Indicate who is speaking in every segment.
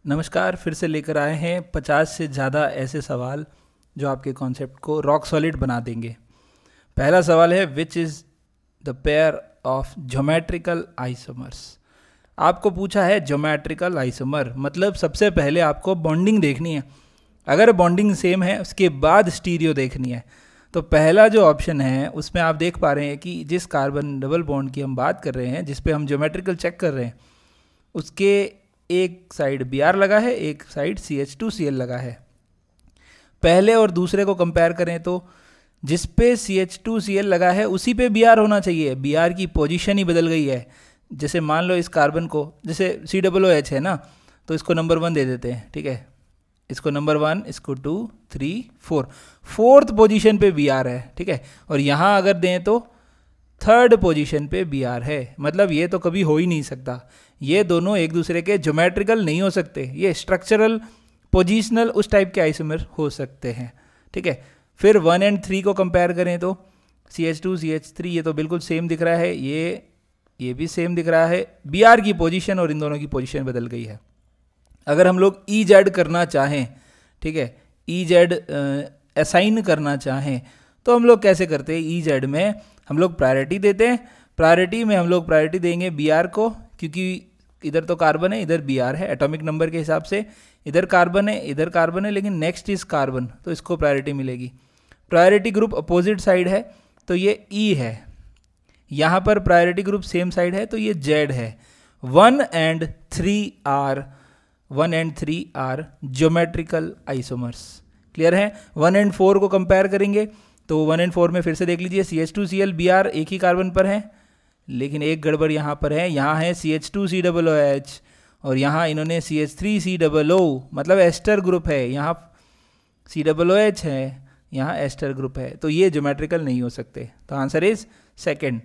Speaker 1: नमस्कार, फिर से लेकर आए हैं 50 से ज़्यादा ऐसे सवाल जो आपके कॉन्सेप्ट को रॉक सॉलिड बना देंगे। पहला सवाल है, which is the pair of geometrical isomers. आपको पूछा है ज्योमेट्रिकल आइसोमर, मतलब सबसे पहले आपको बॉन्डिंग देखनी है। अगर बॉन्डिंग सेम है उसके बाद स्टीरियो देखनी है। तो पहला जो ऑप्शन है उसमें आप देख पा रहे हैं कि जिस कार्बन डबल बॉन्ड की हम बात कर रहे हैं, जिस पे हम ज्योमेट्रिकल चेक कर रहे हैं, उसके एक साइड Br लगा है, एक साइड CH2Cl लगा है। पहले और दूसरे को कंपेयर करें तो जिस पे CH2Cl लगा है उसी पे Br होना चाहिए। Br की पोजीशन ही बदल गई है। जैसे मान लो इस कार्बन को, जैसे COOH है ना, तो इसको नंबर 1 दे देते हैं, ठीक है। इसको नंबर 1, इसको 2, 3, 4, फोर्थ पोजीशन पे Br है, ठीक है। और यहाँ अगर दें तो थर्ड पोजीशन पे Br है। मतलब ये तो कभी हो ही नहीं सकता। ये दोनों एक दूसरे के ज्योमेट्रिकल नहीं हो सकते, ये स्ट्रक्चरल पोजिशनल उस टाइप के आइसोमर हो सकते हैं, ठीक है। फिर 1 और 3 को कंपेयर करें तो CH2 CH3 ये तो बिल्कुल सेम दिख रहा है, ये भी सेम दिख रहा है। Br की पोजीशन और इन दोनों की पोजीशन बदल गई है। अगर हम लोग EZ करना चाहें, ठीक है, EZ असाइन करना चाहें तो हम लोग कैसे करते हैं? EZ में हम लोग प्रायोरिटी देते हैं। प्रायोरिटी में हम लोग प्रायोरिटी देंगे Br को, क्योंकि इधर तो कार्बन है, इधर Br है। एटॉमिक नंबर के हिसाब से इधर कार्बन है, इधर कार्बन है, लेकिन नेक्स्ट इज कार्बन, तो इसको प्रायोरिटी मिलेगी। प्रायोरिटी ग्रुप अपोजिट साइड है तो ये E है। यहाँ पर प्रायोरिटी ग्रुप सेम साइड है तो ये Z है। 1 and 3 are geometrical isomers. Clear है? 1 और 4 को कंपेयर करेंगे तो 1 और 4 में फिर से देख लीजिए, CH2Cl Br एक ही कार्बन पर है, लेकिन एक गड़बड़ यहाँ पर है। यहाँ है CH2COOH और यहाँ इन्होंने CH3COO, मतलब एस्टर ग्रुप है। यहाँ COOH है, यहाँ एस्टर ग्रुप है, तो ये ज्योमेट्रिकल नहीं हो सकते। तो आंसर इज सेकेंड,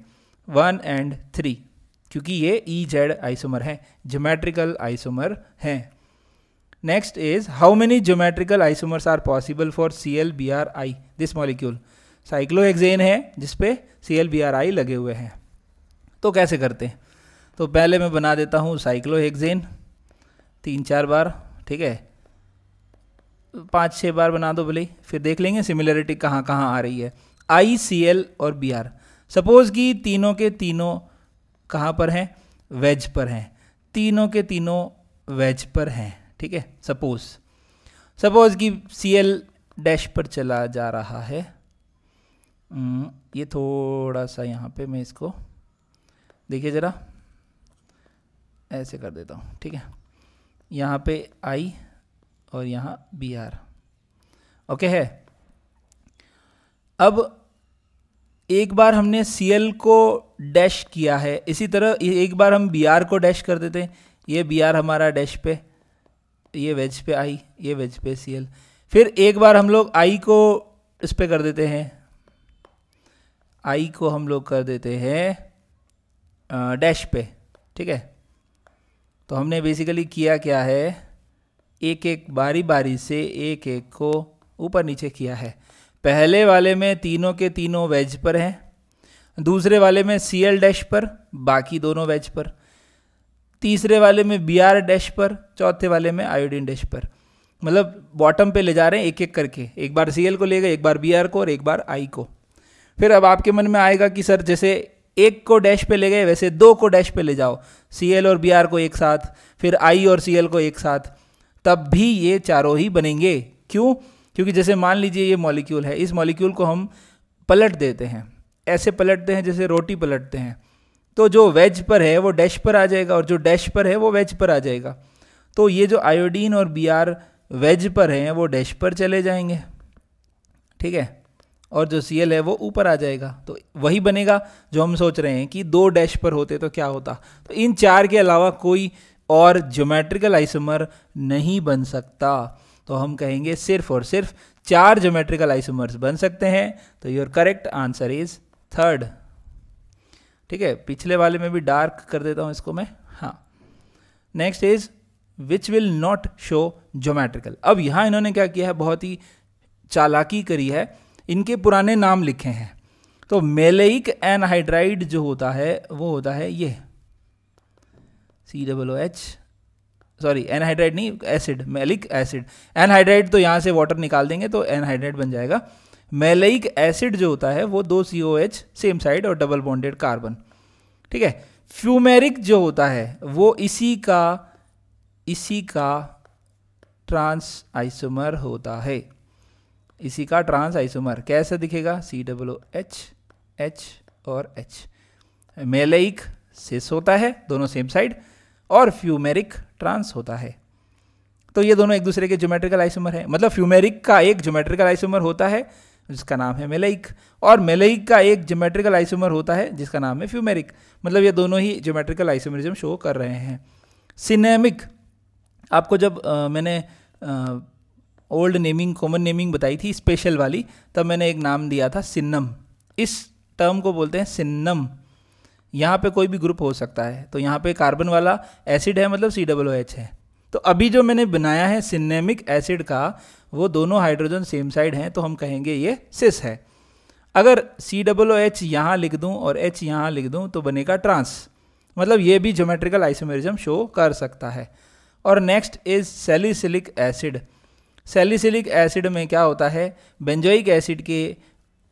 Speaker 1: 1 और 3, क्योंकि ये EZ आइसोमर है, ज्योमेट्रिकल आइसोमर है। Next is, how many geometrical isomers are possible for ClBrI this molecule. Cyclohexane है जिसपे ClBrI लगे हुए हैं। तो कैसे करते हैं? तो पहले मैं बना देता हूँ साइक्लोहेक्सेन 3-4 बार, ठीक है, 5-6 बार बना दो भले, फिर देख लेंगे सिमिलरिटी कहाँ कहाँ आ रही है। ICl और Br, सपोज कि तीनों के तीनों कहाँ पर हैं? वेज पर हैं। तीनों के तीनों वेज पर हैं, ठीक है। सपोज कि Cl डैश पर चला जा रहा है। ये थोड़ा सा यहाँ पे मैं इसको देखिए ज़रा, ऐसे कर देता हूँ, ठीक है। यहाँ पे I और यहाँ Br, ओके है। अब एक बार हमने Cl को डैश किया है, इसी तरह एक बार हम Br को डैश कर देते हैं। ये Br हमारा डैश पे, ये वेज पे I, ये वेज पे Cl। फिर एक बार हम लोग I को इस पे कर देते हैं, I को हम लोग कर देते हैं डैश पे, ठीक है। तो हमने बेसिकली किया क्या है, एक एक बारी बारी से एक एक को ऊपर नीचे किया है। पहले वाले में तीनों के तीनों वेज पर हैं, दूसरे वाले में Cl डैश पर, बाकी दोनों वेज पर, तीसरे वाले में Br डैश पर, चौथे वाले में आयोडीन डैश पर। मतलब बॉटम पे ले जा रहे हैं एक एक करके, एक बार Cl को ले गए, एक बार Br को और एक बार I को। फिर अब आपके मन में आएगा कि सर जैसे एक को डैश पे ले गए वैसे 2 को डैश पे ले जाओ, Cl और Br को एक साथ, फिर I और Cl को एक साथ, तब भी ये चारों ही बनेंगे। क्यों? क्योंकि जैसे मान लीजिए ये मॉलिक्यूल है, इस मॉलिक्यूल को हम पलट देते हैं, ऐसे पलटते हैं जैसे रोटी पलटते हैं, तो जो वेज पर है वो डैश पर आ जाएगा और जो डैश पर है वो वेज पर आ जाएगा। तो ये जो आयोडीन और Br वेज पर हैं वो डैश पर चले जाएंगे, ठीक है, और जो Cl है वो ऊपर आ जाएगा। तो वही बनेगा जो हम सोच रहे हैं कि 2 डैश पर होते तो क्या होता। तो इन 4 के अलावा कोई और ज्योमेट्रिकल आइसोमर नहीं बन सकता। तो हम कहेंगे सिर्फ और सिर्फ 4 ज्योमेट्रिकल आइसोमर्स बन सकते हैं। तो your correct answer is third, ठीक है। पिछले वाले में भी डार्क कर देता हूँ इसको मैं, हाँ। Next is, which will not show geometrical. अब यहाँ इन्होंने क्या किया है, बहुत ही चालाकी करी है, इनके पुराने नाम लिखे हैं। तो मेलेइक एनहाइड्राइड जो होता है वो होता है ये COOH सॉरी एनहाइड्राइड नहीं, एसिड, मैलिक एसिड। एनहाइड्राइड तो यहाँ से वाटर निकाल देंगे तो एनहाइड्राइड बन जाएगा। मैलिक एसिड जो होता है वो 2 COH सेम साइड और डबल बॉन्डेड कार्बन, ठीक है। फ्यूमेरिक जो होता है वो इसी का ट्रांस आइसोमर होता है, इसी का ट्रांस आइसोमर। कैसे दिखेगा? COOH H और H। मैलिक सिस होता है, दोनों सेम साइड, और फ्यूमेरिक ट्रांस होता है। तो ये दोनों एक दूसरे के ज्योमेट्रिकल आइसोमर है। मतलब फ्यूमेरिक का एक ज्योमेट्रिकल आइसोमर होता है जिसका नाम है मैलिक, और मैलिक का एक ज्योमेट्रिकल आइसोमर होता है जिसका नाम है फ्यूमेरिक। मतलब ये दोनों ही ज्योमेट्रिकल आइसोमरिज्म शो कर रहे हैं। सिनेमिक, आपको जब मैंने ओल्ड नेमिंग, कॉमन नेमिंग बताई थी स्पेशल वाली, तब मैंने एक नाम दिया था सिन्नम। इस टर्म को बोलते हैं सिन्नम। यहाँ पे कोई भी ग्रुप हो सकता है, तो यहाँ पे कार्बन वाला एसिड है मतलब COOH है। तो अभी जो मैंने बनाया है सिनेमिक एसिड का, वो दोनों हाइड्रोजन सेम साइड हैं, तो हम कहेंगे ये सिस है। अगर COOH यहाँ लिख दूँ और H यहाँ लिख दूँ तो बनेगा ट्रांस, मतलब ये भी ज्योमेट्रिकल आइसोमेरिज्म शो कर सकता है। और next is salicylic acid. Salicylic acid में क्या होता है, बेंजोइक एसिड के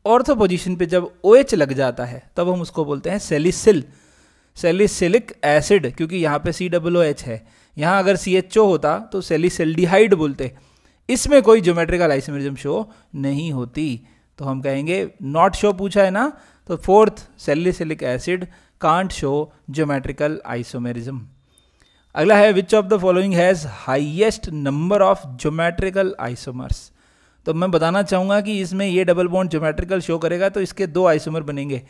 Speaker 1: ऑर्थो पोजीशन पे जब OH लग जाता है तब हम उसको बोलते हैं सैलिसिलिक एसिड, क्योंकि यहाँ पे COOH है। यहाँ अगर CHO होता तो सैलिसिल्डिहाइड बोलते। इसमें कोई ज्योमेट्रिकल आइसोमेरिज्म शो नहीं होती, तो हम कहेंगे नॉट शो पूछा है ना, तो fourth salicylic acid can't show geometrical isomerism. अगला है विच of the following has highest number of geometrical isomers. तो मैं बताना चाहूँगा कि इसमें ये डबल बॉन्ड ज्योमेट्रिकल शो करेगा तो इसके 2 आइसोमर बनेंगे,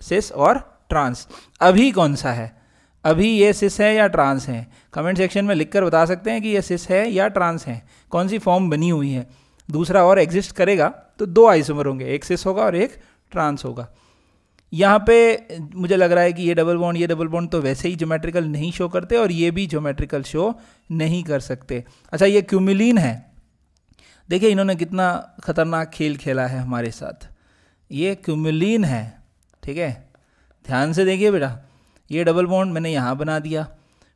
Speaker 1: सिस और ट्रांस। अभी कौन सा है, अभी ये सिस है या ट्रांस है? कमेंट सेक्शन में लिखकर बता सकते हैं कि ये सिस है या ट्रांस है, कौन सी फॉर्म बनी हुई है। दूसरा और एग्जिस्ट करेगा तो 2 आइसोमर होंगे, एक सिस होगा और एक ट्रांस होगा। यहाँ पे मुझे लग रहा है कि ये डबल बॉन्ड तो वैसे ही ज्योमेट्रिकल नहीं शो करते और ये भी ज्योमेट्रिकल शो नहीं कर सकते। अच्छा, ये क्यूमिलीन है। देखिए इन्होंने कितना खतरनाक खेल खेला है हमारे साथ। ये क्यूमिलीन है, ठीक है, ध्यान से देखिए बेटा। ये डबल बॉन्ड मैंने यहाँ बना दिया,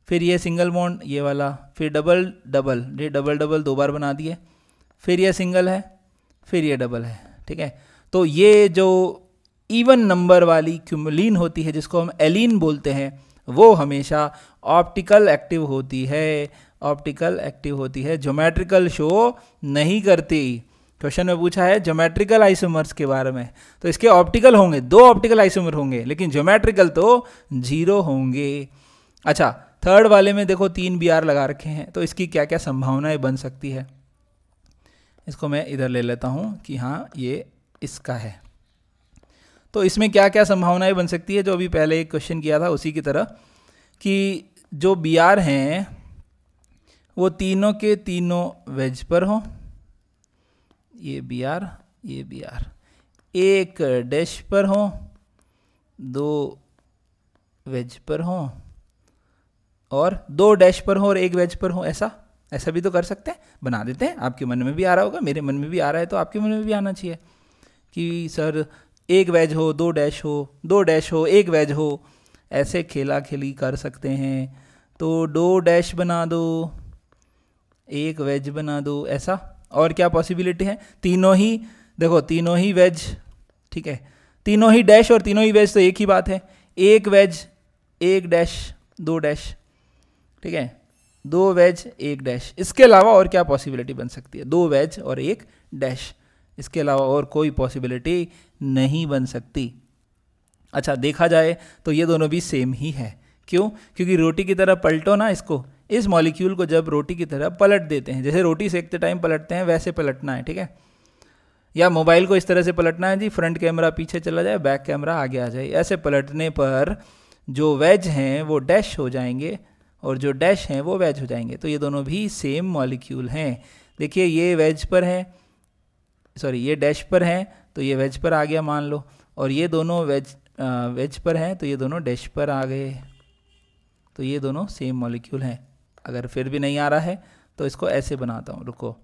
Speaker 1: फिर ये सिंगल बॉन्ड ये वाला, फिर डबल ये डबल 2 बार बना दिए, फिर ये सिंगल है, फिर ये डबल है, ठीक है। तो ये जो इवन नंबर वाली क्यूमुलिन होती है जिसको हम एलीन बोलते हैं, वो हमेशा ऑप्टिकल एक्टिव होती है, ज्योमेट्रिकल शो नहीं करती। क्वेश्चन में पूछा है ज्योमेट्रिकल आइसोमर्स के बारे में, तो इसके ऑप्टिकल होंगे, 2 ऑप्टिकल आइसोमर होंगे, लेकिन ज्योमेट्रिकल तो 0 होंगे। अच्छा, थर्ड वाले में देखो 3 BR लगा रखे हैं, तो इसकी क्या क्या संभावनाएं बन सकती है। इसको मैं इधर ले लेता हूं कि हाँ ये इसका है। तो इसमें क्या क्या संभावनाएं बन सकती है, जो अभी पहले एक क्वेश्चन किया था उसी की तरह, कि जो BR हैं वो तीनों के तीनों वेज पर हों, ये BR एक डैश पर हों, 2 वेज पर हों, और 2 डैश पर हों और 1 वेज पर हों। ऐसा भी तो कर सकते हैं, बना देते हैं। आपके मन में भी आ रहा होगा, मेरे मन में भी आ रहा है, तो आपके मन में भी आना चाहिए कि सर 1 वेज हो, 2 डैश हो, 2 डैश हो, 1 वेज हो। ऐसे खेला खेली कर सकते हैं। तो 2 डैश बना दो, 1 वेज बना दो, ऐसा। और क्या पॉसिबिलिटी है? तीनों ही देखो, तीनों ही वेज, ठीक है, तीनों ही डैश और तीनों ही वेज तो एक ही बात है। 1 वेज 1 डैश 2 डैश, ठीक है, 2 वेज 1 डैश। इसके अलावा और क्या पॉसिबिलिटी बन सकती है? 2 वेज और 1 डैश, इसके अलावा और कोई पॉसिबिलिटी नहीं बन सकती। अच्छा, देखा जाए तो ये दोनों भी सेम ही है। क्यों? क्योंकि रोटी की तरह पलटो ना इसको, इस मॉलिक्यूल को जब रोटी की तरह पलट देते हैं, जैसे रोटी सेकते टाइम पलटते हैं वैसे पलटना है, ठीक है। या मोबाइल को इस तरह से पलटना है जी, फ्रंट कैमरा पीछे चला जाए, बैक कैमरा आगे आ जाए। ऐसे पलटने पर जो वेज हैं वो डैश हो जाएंगे और जो डैश हैं वो वेज हो जाएंगे। तो ये दोनों भी सेम मॉलिक्यूल हैं। देखिए ये वेज पर है, सॉरी ये डैश पर है तो ये वेज पर आ गया मान लो, और ये दोनों वेज पर हैं तो ये दोनों डैश पर आ गए। तो ये दोनों सेम मॉलिक्यूल हैं। अगर फिर भी नहीं आ रहा है तो इसको ऐसे बनाता हूँ, रुको,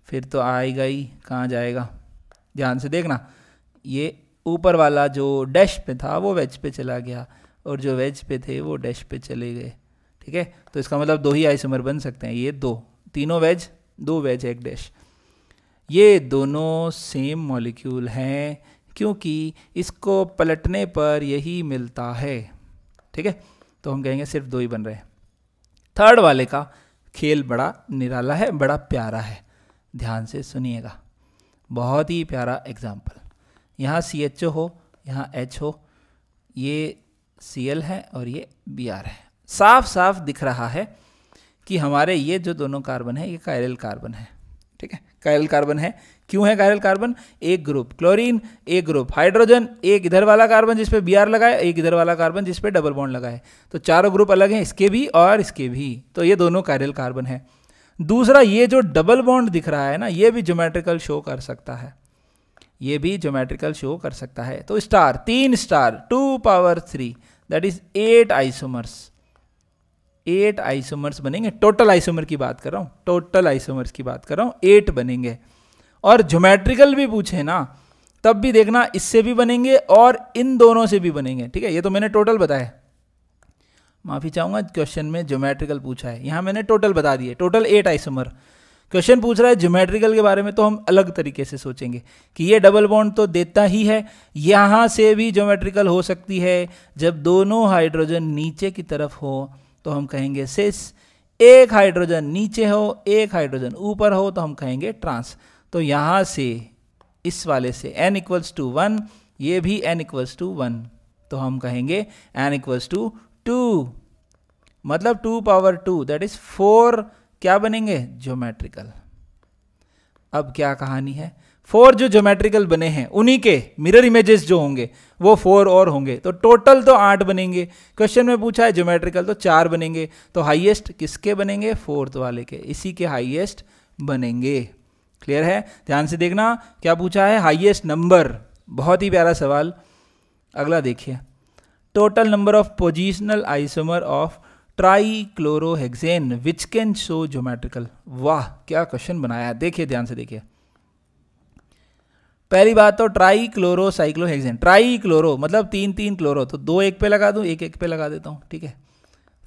Speaker 1: फिर तो आएगा ही, कहाँ जाएगा, ध्यान से देखना। ये ऊपर वाला जो डैश पे था वो वेज पे चला गया और जो वेज पे थे वो डैश पे चले गए, ठीक है, तो इसका मतलब 2 ही आइसोमर बन सकते हैं, ये 2, तीनों वेज, 2 वेज एक डैश। ये दोनों सेम मॉलिक्यूल हैं क्योंकि इसको पलटने पर यही मिलता है, ठीक है, तो हम कहेंगे सिर्फ 2 ही बन रहे हैं। थर्ड वाले का खेल बड़ा निराला है, बड़ा प्यारा है, ध्यान से सुनिएगा, बहुत ही प्यारा एग्जाम्पल। यहाँ CHO हो, यहाँ H हो, ये Cl है और ये Br है। साफ साफ दिख रहा है कि हमारे ये जो दोनों कार्बन है ये कायरल कार्बन है, ठीक है, कायरल कार्बन है। क्यों है कायरल कार्बन? एक ग्रुप क्लोरीन, एक ग्रुप हाइड्रोजन, एक इधर वाला कार्बन जिस पे Br लगा है, एक इधर वाला कार्बन जिस पे डबल बॉन्ड लगा है, तो चारों ग्रुप अलग हैं, इसके भी और इसके भी, तो ये दोनों कायरल कार्बन है। दूसरा, ये जो डबल बॉन्ड दिख रहा है ना, ये भी ज्योमेट्रिकल शो कर सकता है, ये भी ज्योमेट्रिकल शो कर सकता है। तो star, 3 star, 2 power 3, that is 8 isomers, 8 isomers बनेंगे। टोटल आइसोमर की बात कर रहा हूँ, टोटल आइसोमर्स की बात कर रहा हूँ, 8 बनेंगे। और ज्योमेट्रिकल भी पूछे ना तब भी देखना, इससे भी बनेंगे और इन दोनों से भी बनेंगे, ठीक है, ये तो मैंने टोटल बताया, माफी चाहूंगा क्वेश्चन में ज्योमेट्रिकल पूछा है, यहाँ मैंने टोटल बता दिए, टोटल 8 आइसोमर। क्वेश्चन पूछ रहा है ज्योमेट्रिकल के बारे में, तो हम अलग तरीके से सोचेंगे कि ये डबल बॉन्ड तो देता ही है, यहाँ से भी ज्योमेट्रिकल हो सकती है। जब दोनों हाइड्रोजन नीचे की तरफ हो तो हम कहेंगे सिस, एक हाइड्रोजन नीचे हो, एक हाइड्रोजन ऊपर हो तो हम कहेंगे ट्रांस। तो यहाँ से इस वाले से n इक्वल्स टू 1, ये भी n इक्वल्स टू 1, तो हम कहेंगे n इक्वल्स टू 2, मतलब 2 पावर 2 दैट इज 4 क्या बनेंगे? ज्योमेट्रिकल। अब क्या कहानी है, 4 जो ज्योमेट्रिकल बने हैं उन्हीं के मिरर इमेजेस जो होंगे वो 4 और होंगे, तो टोटल तो 8 बनेंगे। क्वेश्चन में पूछा है ज्योमेट्रिकल, तो 4 बनेंगे। तो हाईएस्ट किसके बनेंगे? 4th वाले के, इसी के हाईएस्ट बनेंगे। क्लियर है? ध्यान से देखना क्या पूछा है, हाईएस्ट नंबर, बहुत ही प्यारा सवाल। अगला देखिए, total number of positional isomer of trichlorohexane which can show geometrical. वाह क्या क्वेश्चन बनाया, देखिए ध्यान से देखिए। पहली बात तो ट्राईक्लोरोसाइक्लोहेक्सेन, ट्राईक्लोरो मतलब 3 क्लोरो, तो 2 एक पे लगा दूं, एक एक पे लगा देता हूं, ठीक है।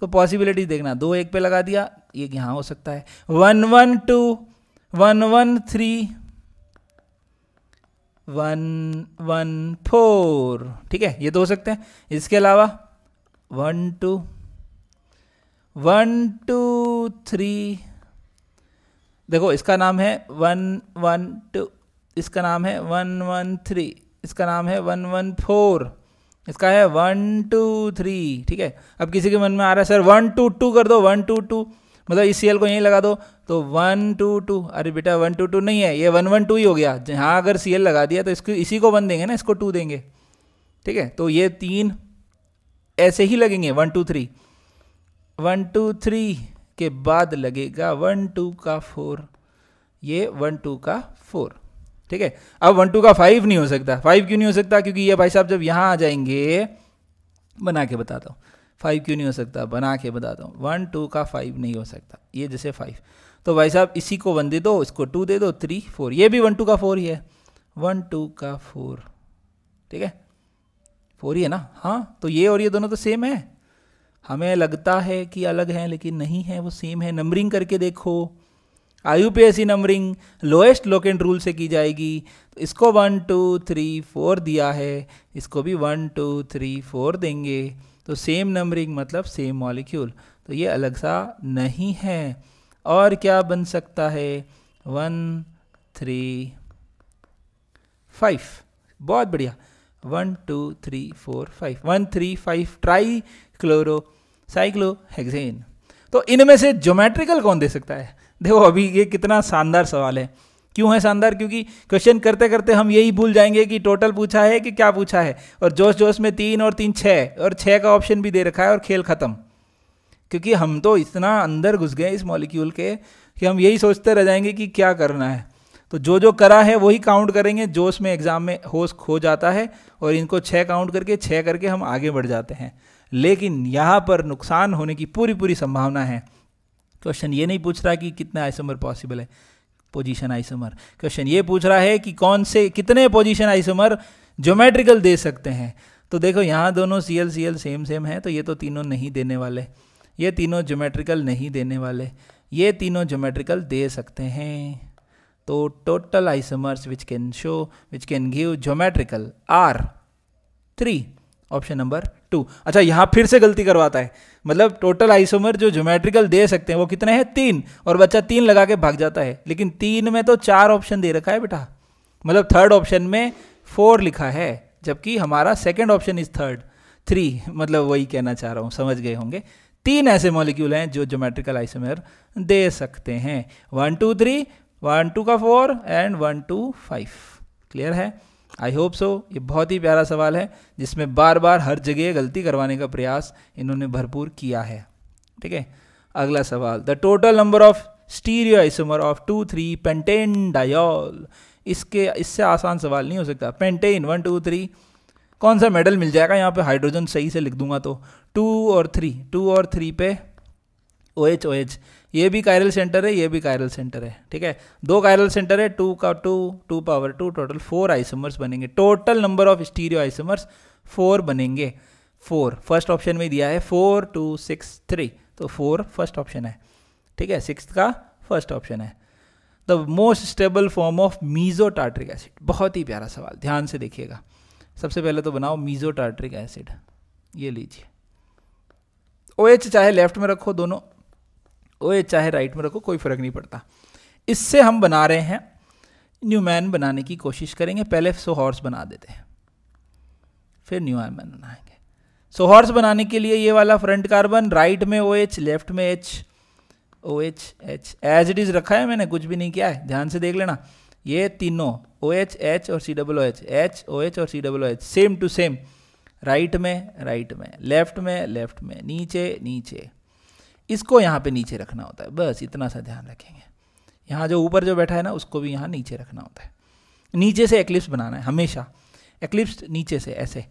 Speaker 1: तो पॉसिबिलिटी देखना, 2 एक पे लगा दिया, एक यहां हो सकता है, 112 113 114, ठीक है, ये तो हो सकते हैं। इसके अलावा 1 2 1 2 3, देखो इसका नाम है 112, इसका नाम है 113, इसका नाम है 114, इसका है 123, ठीक है। अब किसी के मन में आ रहा है सर 122 कर दो, 122 मतलब इस CL को यहीं लगा दो, तो 122, अरे बेटा 122 नहीं है, ये 112 ही हो गया। जहाँ अगर CL लगा दिया तो इसको इसी को 1 देंगे ना, इसको 2 देंगे, ठीक है। तो ये 3 ऐसे ही लगेंगे, 1 2 3 1 2 3 के बाद लगेगा 1 2 का 4, ये 1 2 का 4, ठीक है। अब 1 2 का 5 नहीं हो सकता। 5 क्यों नहीं हो सकता? क्योंकि ये भाई साहब जब यहाँ आ जाएंगे, बना के बताता हूँ 5 क्यों नहीं हो सकता, बना के बताता हूँ। 1 2 का 5 नहीं हो सकता, ये जैसे 5, तो भाई साहब इसी को 1 दे दो, इसको 2 दे दो, 3 4, ये भी 1 2 का 4 ही है, 1 2 का 4, ठीक है, 4 ही है ना। हाँ, तो ये और ये दोनों तो सेम है, हमें लगता है कि अलग हैं लेकिन नहीं है, वो सेम है। नंबरिंग करके देखो, IUPAC numbering lowest locant rule से की जाएगी। तो इसको 1 2 3 4 दिया है, इसको भी 1 2 3 4 देंगे, तो सेम नंबरिंग मतलब सेम मॉलिक्यूल, तो ये अलग सा नहीं है। और क्या बन सकता है? 1 3 5, बहुत बढ़िया, 1 2 3 4 5, 1 3 5 ट्राईक्लोरोसाइक्लोहेक्सेन। तो इनमें से ज्योमेट्रिकल कौन दे सकता है? देखो अभी ये कितना शानदार सवाल है। क्यों है शानदार? क्योंकि क्वेश्चन करते करते हम यही भूल जाएंगे कि टोटल पूछा है कि क्या पूछा है, और जोश जोश में 3 और 3 6 और 6 का ऑप्शन भी दे रखा है और खेल खत्म। क्योंकि हम तो इतना अंदर घुस गए इस मॉलिक्यूल के कि हम यही सोचते रह जाएंगे कि क्या करना है। तो जो करा है वही काउंट करेंगे, जोश में एग्जाम में होश खो जाता है और इनको 6 काउंट करके 6 करके हम आगे बढ़ जाते हैं। लेकिन यहाँ पर नुकसान होने की पूरी संभावना है। क्वेश्चन ये नहीं पूछ रहा कि कितना आइसोमर पॉसिबल है, पोजीशन आइसोमर। क्वेश्चन ये पूछ रहा है कि कौन से कितने पोजीशन आइसोमर ज्योमेट्रिकल दे सकते हैं। तो देखो यहाँ दोनों CL सेम है, तो ये तो तीनों नहीं देने वाले। ये तीनों ज्योमेट्रिकल नहीं देने वाले, ये तीनों ज्योमेट्रिकल दे सकते हैं। तो total isomers which can give geometrical are 3, option number 2। अच्छा, यहाँ फिर से गलती करवाता है, मतलब टोटल आइसोमर जो ज्योमेट्रिकल दे सकते हैं वो कितने हैं, 3, और बच्चा 3 लगा के भाग जाता है। लेकिन 3 में तो 4 ऑप्शन दे रखा है बेटा, मतलब थर्ड ऑप्शन में 4 लिखा है, जबकि हमारा सेकंड ऑप्शन इज 3, मतलब वही कहना चाह रहा हूँ, समझ गए होंगे। 3 ऐसे मॉलिक्यूल हैं जो ज्योमेट्रिकल आइसोमर दे सकते हैं, 1 2 3, 1 2 का 4 एंड 1 2 5। क्लियर है? I hope so. ये बहुत ही प्यारा सवाल है जिसमें बार बार हर जगह गलती करवाने का प्रयास इन्होंने भरपूर किया है। ठीक है, अगला सवाल, the total number of stereo isomer of 2 3 pentane diol. इससे आसान सवाल नहीं हो सकता। पेंटेन 1 2 3, कौन सा मेडल मिल जाएगा यहाँ पे, हाइड्रोजन सही से लिख दूंगा तो 2 और 3 पे OH OH, ये भी कायरल सेंटर है, ये भी कायरल सेंटर है। ठीक है, 2 कायरल सेंटर है, 2 का 2 पावर 2, टोटल 4 आइसोमर्स बनेंगे। Total number of stereo isomers 4 बनेंगे। 4 फर्स्ट ऑप्शन में दिया है, 4 2 6 3, तो 4 फर्स्ट ऑप्शन है। ठीक है, 6 का फर्स्ट ऑप्शन है। The most stable form of meso tartaric acid, बहुत ही प्यारा सवाल, ध्यान से देखिएगा। सबसे पहले तो बनाओ मीजो टार्ट्रिक एसिड, ये लीजिए। OH चाहे लेफ्ट में रखो दोनों, OH चाहे राइट में रखो, कोई फर्क नहीं पड़ता। इससे हम बना रहे हैं न्यूमैन बनाने की कोशिश करेंगे। पहले सोहॉर्स बना देते हैं, फिर न्यूमैन बनाएंगे। सोहॉर्स बनाने के लिए ये वाला फ्रंट कार्बन, राइट में OH, लेफ्ट में H, OH H as it is रखा है मैंने, कुछ भी नहीं किया है, ध्यान से देख लेना। ये तीनों OH H और COOH, H OH और COOH same to same, right में लेफ्ट में नीचे। इसको यहाँ पे नीचे रखना होता है, बस इतना सा ध्यान रखेंगे। यहाँ जो ऊपर जो बैठा है ना, उसको भी यहाँ नीचे रखना होता है। नीचे से एक्लिप्स बनाना है हमेशा, एक्लिप्स नीचे से ऐसे,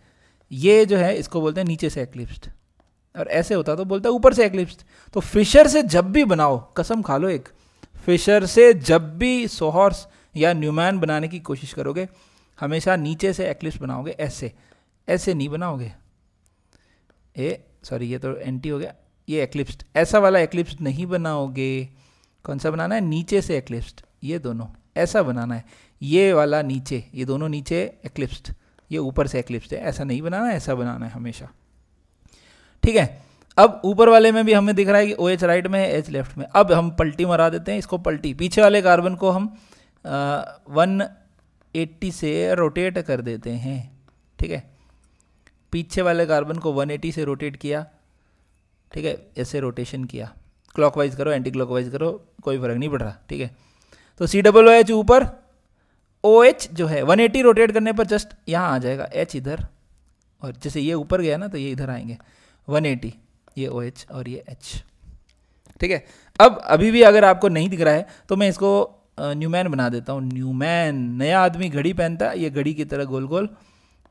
Speaker 1: ये जो है इसको बोलते हैं नीचे से एक्लिप्स, और ऐसे होता तो बोलता है ऊपर से एक्लिप्स। तो फिशर से जब भी बनाओ, कसम खा लो एक, फिशर से जब भी सोहॉर्स या न्यूमैन बनाने की कोशिश करोगे, हमेशा नीचे से एक्लिप्स बनाओगे, ऐसे नहीं बनाओगे। ये तो एंटी हो गया, ये एक्लिप्स्ड, ऐसा वाला एक्लिप्स्ड नहीं बनाओगे। कौन सा बनाना है, नीचे से एक्लिप्स्ड, ये दोनों ऐसा बनाना है, ये वाला नीचे, ये दोनों नीचे एक्लिप्स्ड, ये ऊपर से एक्लिप्स्ड है, ऐसा नहीं बनाना है, ऐसा बनाना है हमेशा। ठीक है, अब ऊपर वाले में भी हमें दिख रहा है कि OH राइट में है, H लेफ्ट में। अब हम पलटी मरा देते हैं इसको, पलटी, पीछे वाले कार्बन को हम 180 से रोटेट कर देते हैं। ठीक है, पीछे वाले कार्बन को 180 से रोटेट किया। ठीक है, ऐसे रोटेशन किया, क्लॉकवाइज करो एंटी क्लॉकवाइज करो, कोई फर्क नहीं पड़ रहा। ठीक है, तो COOH ऊपर, OH जो है 180 रोटेट करने पर जस्ट यहाँ आ जाएगा, H इधर, और जैसे ये ऊपर गया ना तो ये इधर आएंगे 180, ये OH और ये H। ठीक है, अब अभी भी अगर आपको नहीं दिख रहा है तो मैं इसको न्यूमैन बना देता हूँ। न्यूमैन, नया आदमी घड़ी पहनता है, ये घड़ी की तरह गोल गोल,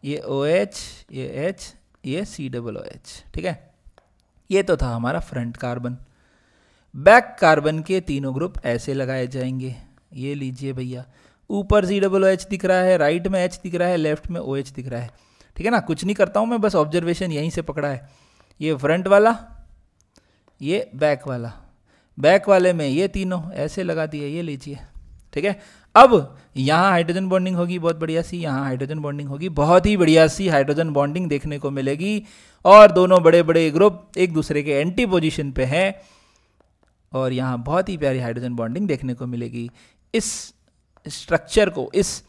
Speaker 1: ये OH, ये H, ये COOH। ठीक है, ये तो था हमारा फ्रंट कार्बन। बैक कार्बन के तीनों ग्रुप ऐसे लगाए जाएंगे, ये लीजिए भैया, ऊपर COOH दिख रहा है, राइट में H दिख रहा है, लेफ्ट में OH दिख रहा है। ठीक है ना, कुछ नहीं करता हूँ मैं, बस ऑब्जर्वेशन यहीं से पकड़ा है। ये फ्रंट वाला, ये बैक वाला, बैक वाले में ये तीनों ऐसे लगा दिए, ये लीजिए। ठीक है, अब यहाँ हाइड्रोजन बॉन्डिंग होगी बहुत बढ़िया सी, यहाँ हाइड्रोजन बॉन्डिंग होगी, बहुत ही बढ़िया सी हाइड्रोजन बॉन्डिंग देखने को मिलेगी, और दोनों बड़े बड़े ग्रुप एक दूसरे के एंटी पोजीशन पे हैं, और यहाँ बहुत ही प्यारी हाइड्रोजन बॉन्डिंग देखने को मिलेगी। इस स्ट्रक्चर को, इस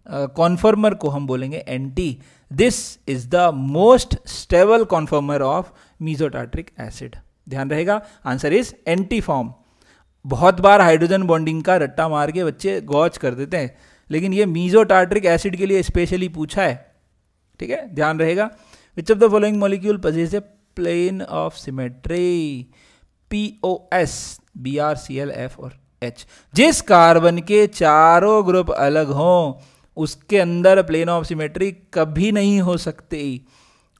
Speaker 1: कॉन्फर्मर को हम बोलेंगे anti. This is the most stable conformer of mesotartaric acid. ध्यान रहेगा, आंसर इज एंटी फॉर्म। बहुत बार हाइड्रोजन बॉन्डिंग का रट्टा मार के बच्चे गौच कर देते हैं, लेकिन ये मीसोटार्ट्रिक एसिड के लिए स्पेशली पूछा है। ठीक है, ध्यान रहेगा। Which of the following molecule possess a plane of symmetry, POS, Br, Cl, F और H। जिस कार्बन के चारों ग्रुप अलग हों उसके अंदर प्लेन ऑफ सिमेट्री कभी नहीं हो सकती।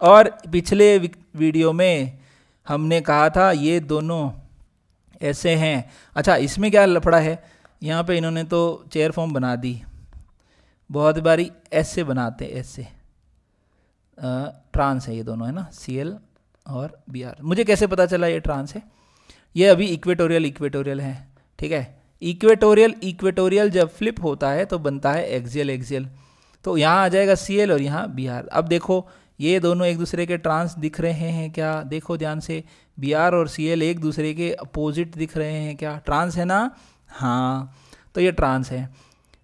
Speaker 1: और पिछले वीडियो में हमने कहा था ये दोनों ऐसे हैं। अच्छा, इसमें क्या लफड़ा है, यहाँ पे इन्होंने तो चेयर फॉर्म बना दी, बहुत बारी ऐसे बनाते, ऐसे ट्रांस है ये दोनों, है ना, Cl और Br। मुझे कैसे पता चला ये ट्रांस है? ये अभी इक्वेटोरियल है, ठीक है। इक्वेटोरियल जब फ्लिप होता है तो बनता है एक्सियल। तो यहाँ आ जाएगा Cl और यहाँ Br। अब देखो ये दोनों एक दूसरे के ट्रांस दिख रहे हैं क्या? देखो ध्यान से, Br और Cl एक दूसरे के अपोजिट दिख रहे हैं क्या? ट्रांस है ना? हाँ, तो ये ट्रांस है।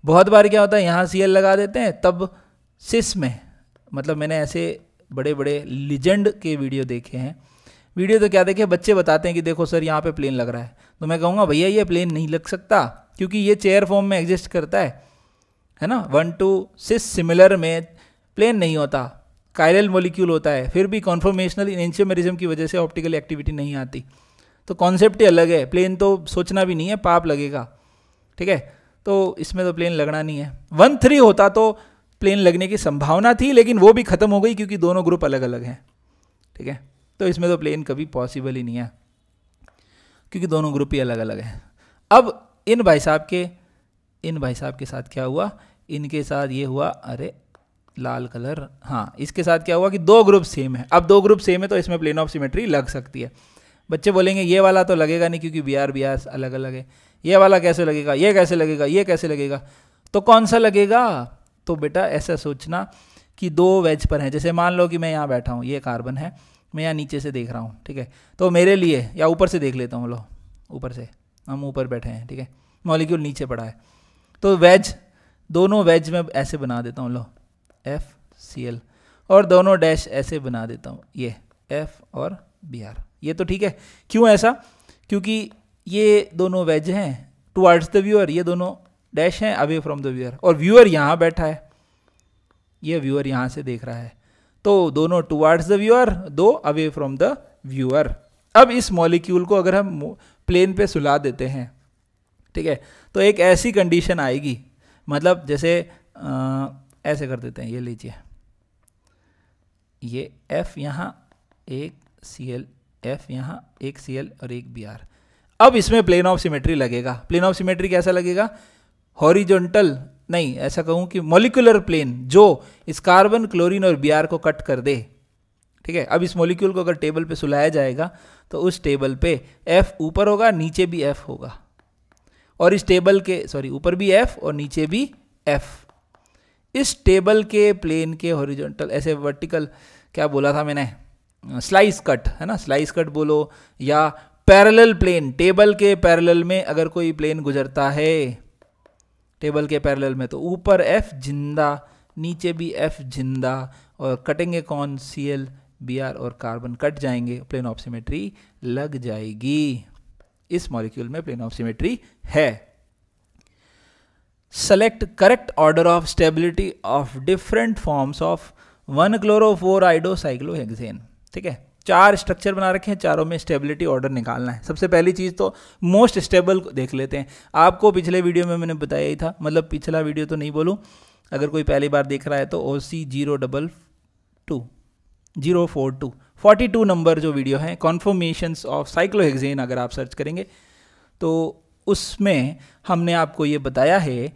Speaker 1: बहुत बार क्या होता है, यहाँ Cl लगा देते हैं, तब सिस में, मतलब मैंने ऐसे बड़े बड़े लीजेंड के वीडियो देखे हैं। वीडियो तो क्या देखे, बच्चे बताते हैं कि देखो सर यहाँ पे प्लेन लग रहा है, तो मैं कहूँगा भैया ये प्लेन नहीं लग सकता, क्योंकि ये चेयर फॉर्म में एग्जिस्ट करता है ना। 1 to 6 सिमिलर में प्लेन नहीं होता, कायरल मॉलिक्यूल होता है, फिर भी कॉन्फॉर्मेशनल एंशियोमेरिज्म की वजह से ऑप्टिकल एक्टिविटी नहीं आती। तो कॉन्सेप्ट ही अलग है, प्लेन तो सोचना भी नहीं है, पाप लगेगा, ठीक है। तो इसमें तो प्लेन लगना नहीं है। 1-3 होता तो प्लेन लगने की संभावना थी, लेकिन वो भी खत्म हो गई क्योंकि दोनों ग्रुप अलग अलग हैं, ठीक है। तो इसमें तो प्लेन कभी पॉसिबल ही नहीं है, क्योंकि दोनों ग्रुप ही अलग अलग हैं। अब इन भाई साहब के साथ क्या हुआ, इनके साथ ये हुआ, अरे लाल कलर, हाँ, इसके साथ क्या हुआ कि 2 ग्रुप सेम है। अब 2 ग्रुप सेम है तो इसमें प्लेन ऑफ सिमेट्री लग सकती है। बच्चे बोलेंगे ये वाला तो लगेगा नहीं क्योंकि Br अलग अलग है, ये वाला कैसे लगेगा, ये कैसे लगेगा, ये कैसे लगेगा, तो कौन सा लगेगा? तो बेटा ऐसा सोचना कि 2 वेज पर हैं। जैसे मान लो कि मैं यहाँ बैठा हूँ, ये कार्बन है, मैं यहाँ नीचे से देख रहा हूँ, ठीक है। तो मेरे लिए, या ऊपर से देख लेता हूँ, लो ऊपर से, हम ऊपर बैठे हैं, ठीक है, मॉलिक्यूल नीचे पड़ा है, तो वेज, दोनों वेज में ऐसे बना देता हूँ, लो FCl, और दोनों डैश ऐसे बना देता हूँ, ये F और Br। ये तो ठीक है। क्यों ऐसा? क्योंकि ये दोनों वेज हैं टुवर्ड्स द व्यूअर, ये दोनों डैश हैं अवे फ्रॉम द व्यूअर, और व्यूअर यहाँ बैठा है, ये व्यूअर यहाँ से देख रहा है, तो दोनों towards the viewer, 2 away from the viewer. अब इस मॉलिक्यूल को अगर हम प्लेन पे सुला देते हैं, ठीक है, तो एक ऐसी कंडीशन आएगी, मतलब जैसे ऐसे कर देते हैं, ये लीजिए, ये F यहाँ एक Cl, F यहाँ एक Cl और एक Br। अब इसमें प्लेन ऑफ सिमेट्री लगेगा। प्लेन ऑफ सिमेट्री कैसा लगेगा? हॉरिजॉन्टल नहीं, ऐसा कहूँ कि मॉलिक्यूलर प्लेन जो इस कार्बन, क्लोरीन और Br को कट कर दे, ठीक है। अब इस मॉलिक्यूल को अगर टेबल पे सुलाया जाएगा तो उस टेबल पे F ऊपर होगा, नीचे भी F होगा, और इस टेबल के, सॉरी, ऊपर भी F और नीचे भी F। इस टेबल के प्लेन के हॉरिजॉन्टल, ऐसे वर्टिकल, क्या बोला था मैंने, स्लाइस कट, है ना, स्लाइस कट बोलो, या पैरेलल प्लेन, टेबल के पैरेलल में अगर कोई प्लेन गुजरता है टेबल के पैरेलल में, तो ऊपर F जिंदा, नीचे भी F जिंदा, और कटेंगे कौन? Cl, Br और कार्बन कट जाएंगे, प्लेन ऑफ सिमेट्री लग जाएगी। इस मॉलिक्यूल में प्लेन ऑफ सिमेट्री है। Select correct order of stability of different forms of 1-chloro-4-iodocyclohexane, ठीक है। 4 स्ट्रक्चर बना रखे हैं, चारों में स्टेबिलिटी ऑर्डर निकालना है। सबसे पहली चीज़ तो मोस्ट स्टेबल देख लेते हैं। आपको पिछले वीडियो में मैंने बताया ही था, मतलब पिछला वीडियो तो नहीं बोलूँ, अगर कोई पहली बार देख रहा है तो OC042 42 नंबर जो वीडियो है, कॉन्फॉर्मेशंस ऑफ साइक्लोहेक्सेन, अगर आप सर्च करेंगे तो उसमें हमने आपको ये बताया है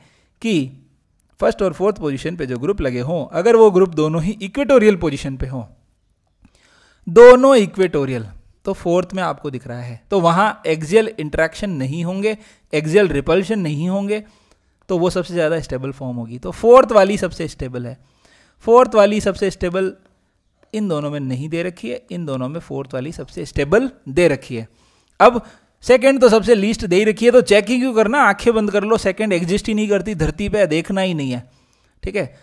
Speaker 1: कि फर्स्ट और फोर्थ पोजीशन पे जो ग्रुप लगे हों, अगर वो ग्रुप दोनों ही इक्वेटोरियल पोजीशन पे हों, दोनों इक्वेटोरियल, तो फोर्थ में आपको दिख रहा है, तो वहाँ एक्सियल इंटरेक्शन नहीं होंगे, एक्सियल रिपल्शन नहीं होंगे, तो वो सबसे ज़्यादा स्टेबल फॉर्म होगी। तो फोर्थ वाली सबसे स्टेबल है। फोर्थ वाली सबसे स्टेबल इन दोनों में नहीं दे रखी है, इन दोनों में फोर्थ वाली सबसे स्टेबल दे रखी है। अब सेकंड तो सबसे लीस्ट दे ही रखी है, तो चेकिंग क्यों करना, आंखें बंद कर लो, सेकंड एग्जिस्ट ही नहीं करती धरती पे, देखना ही नहीं है, ठीक है।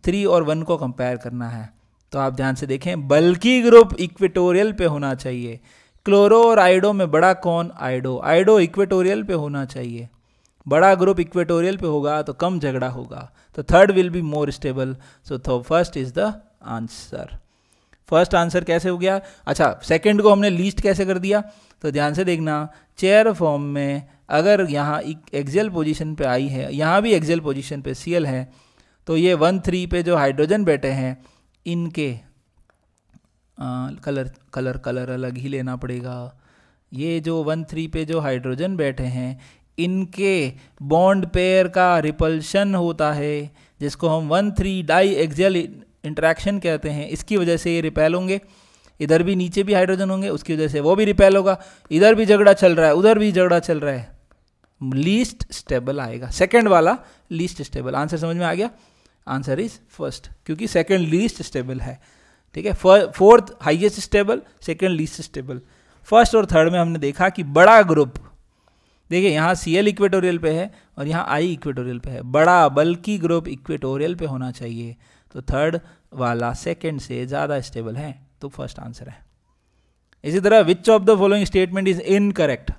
Speaker 1: 3 और 1 को कंपेयर करना है, तो आप ध्यान से देखें, बल्कि ग्रुप इक्वेटोरियल पे होना चाहिए। क्लोरो और आयोडो में बड़ा कौन? आयोडो। आयोडो इक्वेटोरियल पे होना चाहिए। बड़ा ग्रुप इक्वेटोरियल पे होगा तो कम झगड़ा होगा, तो third will be more stable. So first is the answer. First answer कैसे हो गया? अच्छा, सेकंड को हमने लीस्ट कैसे कर दिया, तो ध्यान से देखना, चेयर फॉर्म में अगर यहाँ एक्सियल पोजीशन पे आई है, यहाँ भी एक्सियल पोजीशन पे Cl है, तो ये 1-3 पे जो हाइड्रोजन बैठे हैं, इनके कलर अलग ही लेना पड़ेगा। ये जो 1-3 पे जो हाइड्रोजन बैठे हैं, इनके बॉन्ड पेयर का रिपल्शन होता है, जिसको हम 1-3 डाई एक्सियल इंटरेक्शन कहते हैं। इसकी वजह से ये रिपेल होंगे। इधर भी नीचे भी हाइड्रोजन होंगे, उसकी वजह से वो भी रिपेल होगा, इधर भी झगड़ा चल रहा है, उधर भी झगड़ा चल रहा है, लीस्ट स्टेबल आएगा, सेकंड वाला लीस्ट स्टेबल। आंसर समझ में आ गया? आंसर इज फर्स्ट, क्योंकि सेकंड लीस्ट स्टेबल है, ठीक है। Fourth highest stable, second least stable. First और थर्ड में हमने देखा कि बड़ा ग्रुप, देखिए यहाँ Cl इक्वेटोरियल पे है और यहाँ I इक्वेटोरियल पे है, बड़ा बल्कि ग्रुप इक्वेटोरियल पे होना चाहिए, तो थर्ड वाला सेकंड से ज़्यादा स्टेबल है, तो फर्स्ट आंसर है। इसी तरह विच of the following statement is incorrect,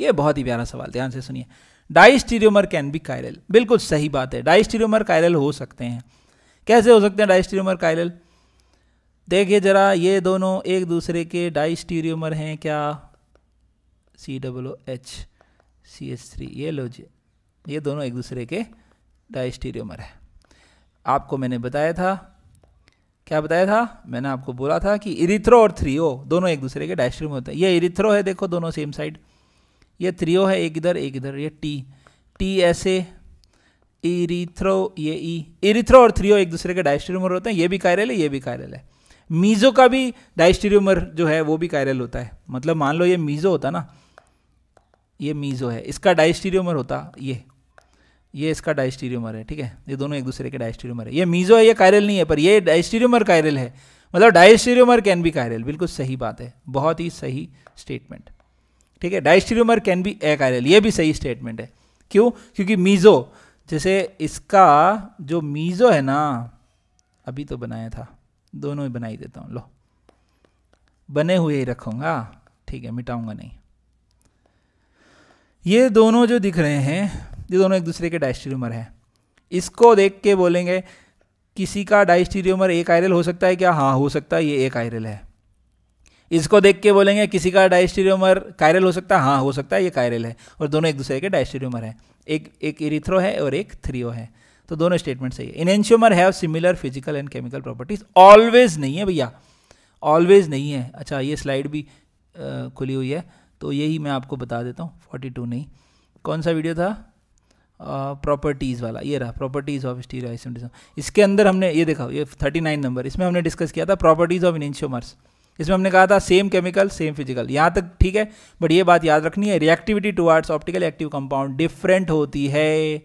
Speaker 1: ये बहुत ही प्यारा सवाल, ध्यान से सुनिए। डाइस्टीरियोमर कैन बी कायरल, बिल्कुल सही बात है, डाइस्टीरियोमर कायरल हो सकते हैं। कैसे हो सकते हैं डाइस्टीरियोमर कायरल? देखिए जरा, ये दोनों एक दूसरे के डाइस्टीरियोमर हैं क्या? COOH CH3, ये लो जी, ये दोनों एक दूसरे के डाइस्टीरियोमर है। आपको मैंने बताया था, क्या बताया था? मैंने आपको बोला था कि इरिथ्रो और थ्रियो दोनों एक दूसरे के डाइस्टीरियोमर होते हैं। ये इरिथ्रो है, देखो दोनों सेम साइड, ये थ्रियो है, एक इधर एक इधर, ये टी ऐसे, इरिथ्रो, ये इरिथ्रो और थ्रियो एक दूसरे के डाइस्टीरियोमर होते हैं, ये भी कायरल है, ये भी कायरल है। मीजो का भी डाइस्टीरियोमर जो है वो भी कायरल होता है, मतलब मान लो ये मीजो होता ना, ये मीजो है, इसका डाइस्टीरियोमर होता ये इसका डाइस्टीरियोमर है, ठीक है, ये दोनों एक दूसरे के डाइस्टीरियोमर है। ये मीजो है, ये कायरल नहीं है, पर ये डाइस्टीरियोमर कायरल है, मतलब डाइस्टीरियोमर कैन बी कायरल, बिल्कुल सही बात है, बहुत ही सही स्टेटमेंट, ठीक है। डाइस्टीरियोमर कैन बी अकायरल, ये भी सही स्टेटमेंट है। क्यों? क्योंकि मीजो, जैसे इसका जो मीजो है ना, अभी तो बनाया था, दोनों ही बनाई देता हूँ, लो बने हुए ही रखूँगा, ठीक है, मिटाऊंगा नहीं। ये दोनों जो दिख रहे हैं, ये दोनों एक दूसरे के डाइस्टीरियोमर हैं। इसको देख के बोलेंगे किसी का डाइस्टीरियोमर एक आयरल हो सकता है क्या? हाँ हो सकता है, ये एक आयरल है। इसको देख के बोलेंगे किसी का डाइस्टीरियोमर कायरल हो सकता है? हाँ हो सकता है, ये कायरल है, और दोनों एक दूसरे के डाइस्टीरियोमर हैं। एक इरिथ्रो है और एक थ्रियो है, तो दोनों स्टेटमेंट सही है। Enantiomer have similar physical and chemical properties, always नहीं है भैया, ऑलवेज नहीं है। अच्छा ये स्लाइड भी खुली हुई है, तो यही मैं आपको बता देता हूँ, 42 नहीं, कौन सा वीडियो था? प्रॉपर्टीज़ वाला, ये रहा, प्रॉपर्टीज़ ऑफ स्टीरियोआइसोमरिज्म। इसके अंदर हमने ये देखा, ये 39 नंबर, इसमें हमने डिस्कस किया था प्रॉपर्टीज़ ऑफ इनेंशियोमर्स। इसमें हमने कहा था सेम केमिकल सेम फिजिकल, यहाँ तक ठीक है, बट ये बात याद रखनी है, reactivity towards optical active compound different होती है,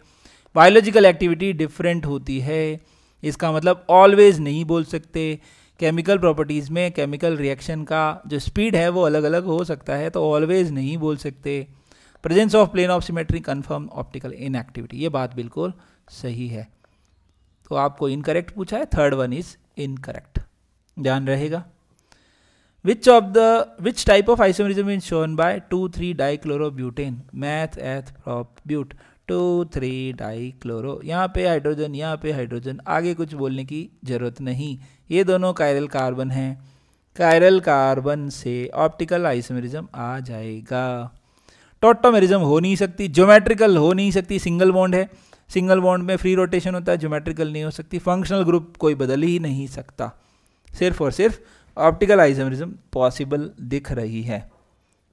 Speaker 1: बायोलॉजिकल एक्टिविटी डिफरेंट होती है। इसका मतलब ऑलवेज नहीं बोल सकते। केमिकल प्रॉपर्टीज़ में केमिकल रिएक्शन का जो स्पीड है वो अलग अलग हो सकता है, तो ऑलवेज नहीं बोल सकते। Presence of plane of symmetry confirm optical inactivity, ये बात बिल्कुल सही है। तो आपको इनकरेक्ट पूछा है, थर्ड वन इज इनकरेक्ट, ध्यान रहेगा। which type of isomerism is shown by 2,3-dichlorobutane, meth eth prop but 2,3-डाइक्लोरो, यहाँ पे हाइड्रोजन, यहाँ पे हाइड्रोजन, आगे कुछ बोलने की जरूरत नहीं। ये दोनों कायरल कार्बन हैं, कायरल कार्बन से ऑप्टिकल आइसोमेरिज्म आ जाएगा। टॉटोमेरिज्म हो नहीं सकती, ज्योमेट्रिकल हो नहीं सकती, सिंगल बॉन्ड है, सिंगल बॉन्ड में फ्री रोटेशन होता है, ज्योमेट्रिकल नहीं हो सकती। फंक्शनल ग्रुप कोई बदल ही नहीं सकता, सिर्फ और सिर्फ ऑप्टिकल आइसोमेरिज्म पॉसिबल दिख रही है,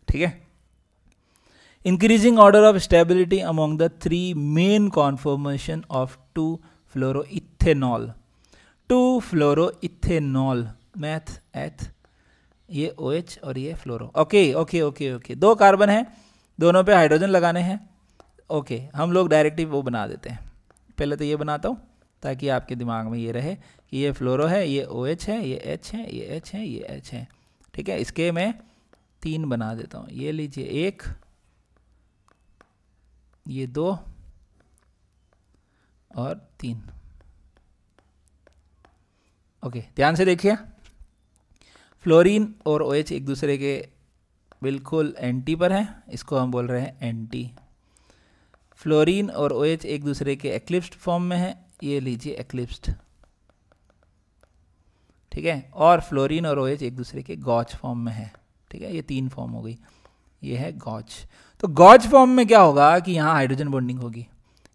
Speaker 1: ठीक है। Increasing order of stability among the 3 main conformation of two fluoroethanol, two fluoroethanol, meth eth, ये OH और ये fluoro, okay okay okay okay, 2 carbon है, दोनों पे हाइड्रोजन लगाने हैं, ओके। हम लोग डायरेक्टली वो बना देते हैं, पहले तो ये बनाता हूँ ताकि आपके दिमाग में ये रहे कि ये फ्लोरो है, ये OH है, ये H है, ये H है, ये H है, ठीक है। इसके मैं 3 बना देता हूँ, ये लीजिए 1, ये 2 और 3, ओके। ध्यान से देखिए, फ्लोरीन और OH एक दूसरे के बिल्कुल एंटी पर है, इसको हम बोल रहे हैं एंटी। फ्लोरीन और OH एक दूसरे के एक्लिप्स्ड फॉर्म में है, ये लीजिए एक्लिप्स्ड, ठीक है। और फ्लोरीन और OH एक दूसरे के गॉच फॉर्म में है, ठीक है। ये 3 फॉर्म हो गई, ये है गॉच। तो गॉच फॉर्म में क्या होगा कि यहाँ हाइड्रोजन बॉन्डिंग होगी,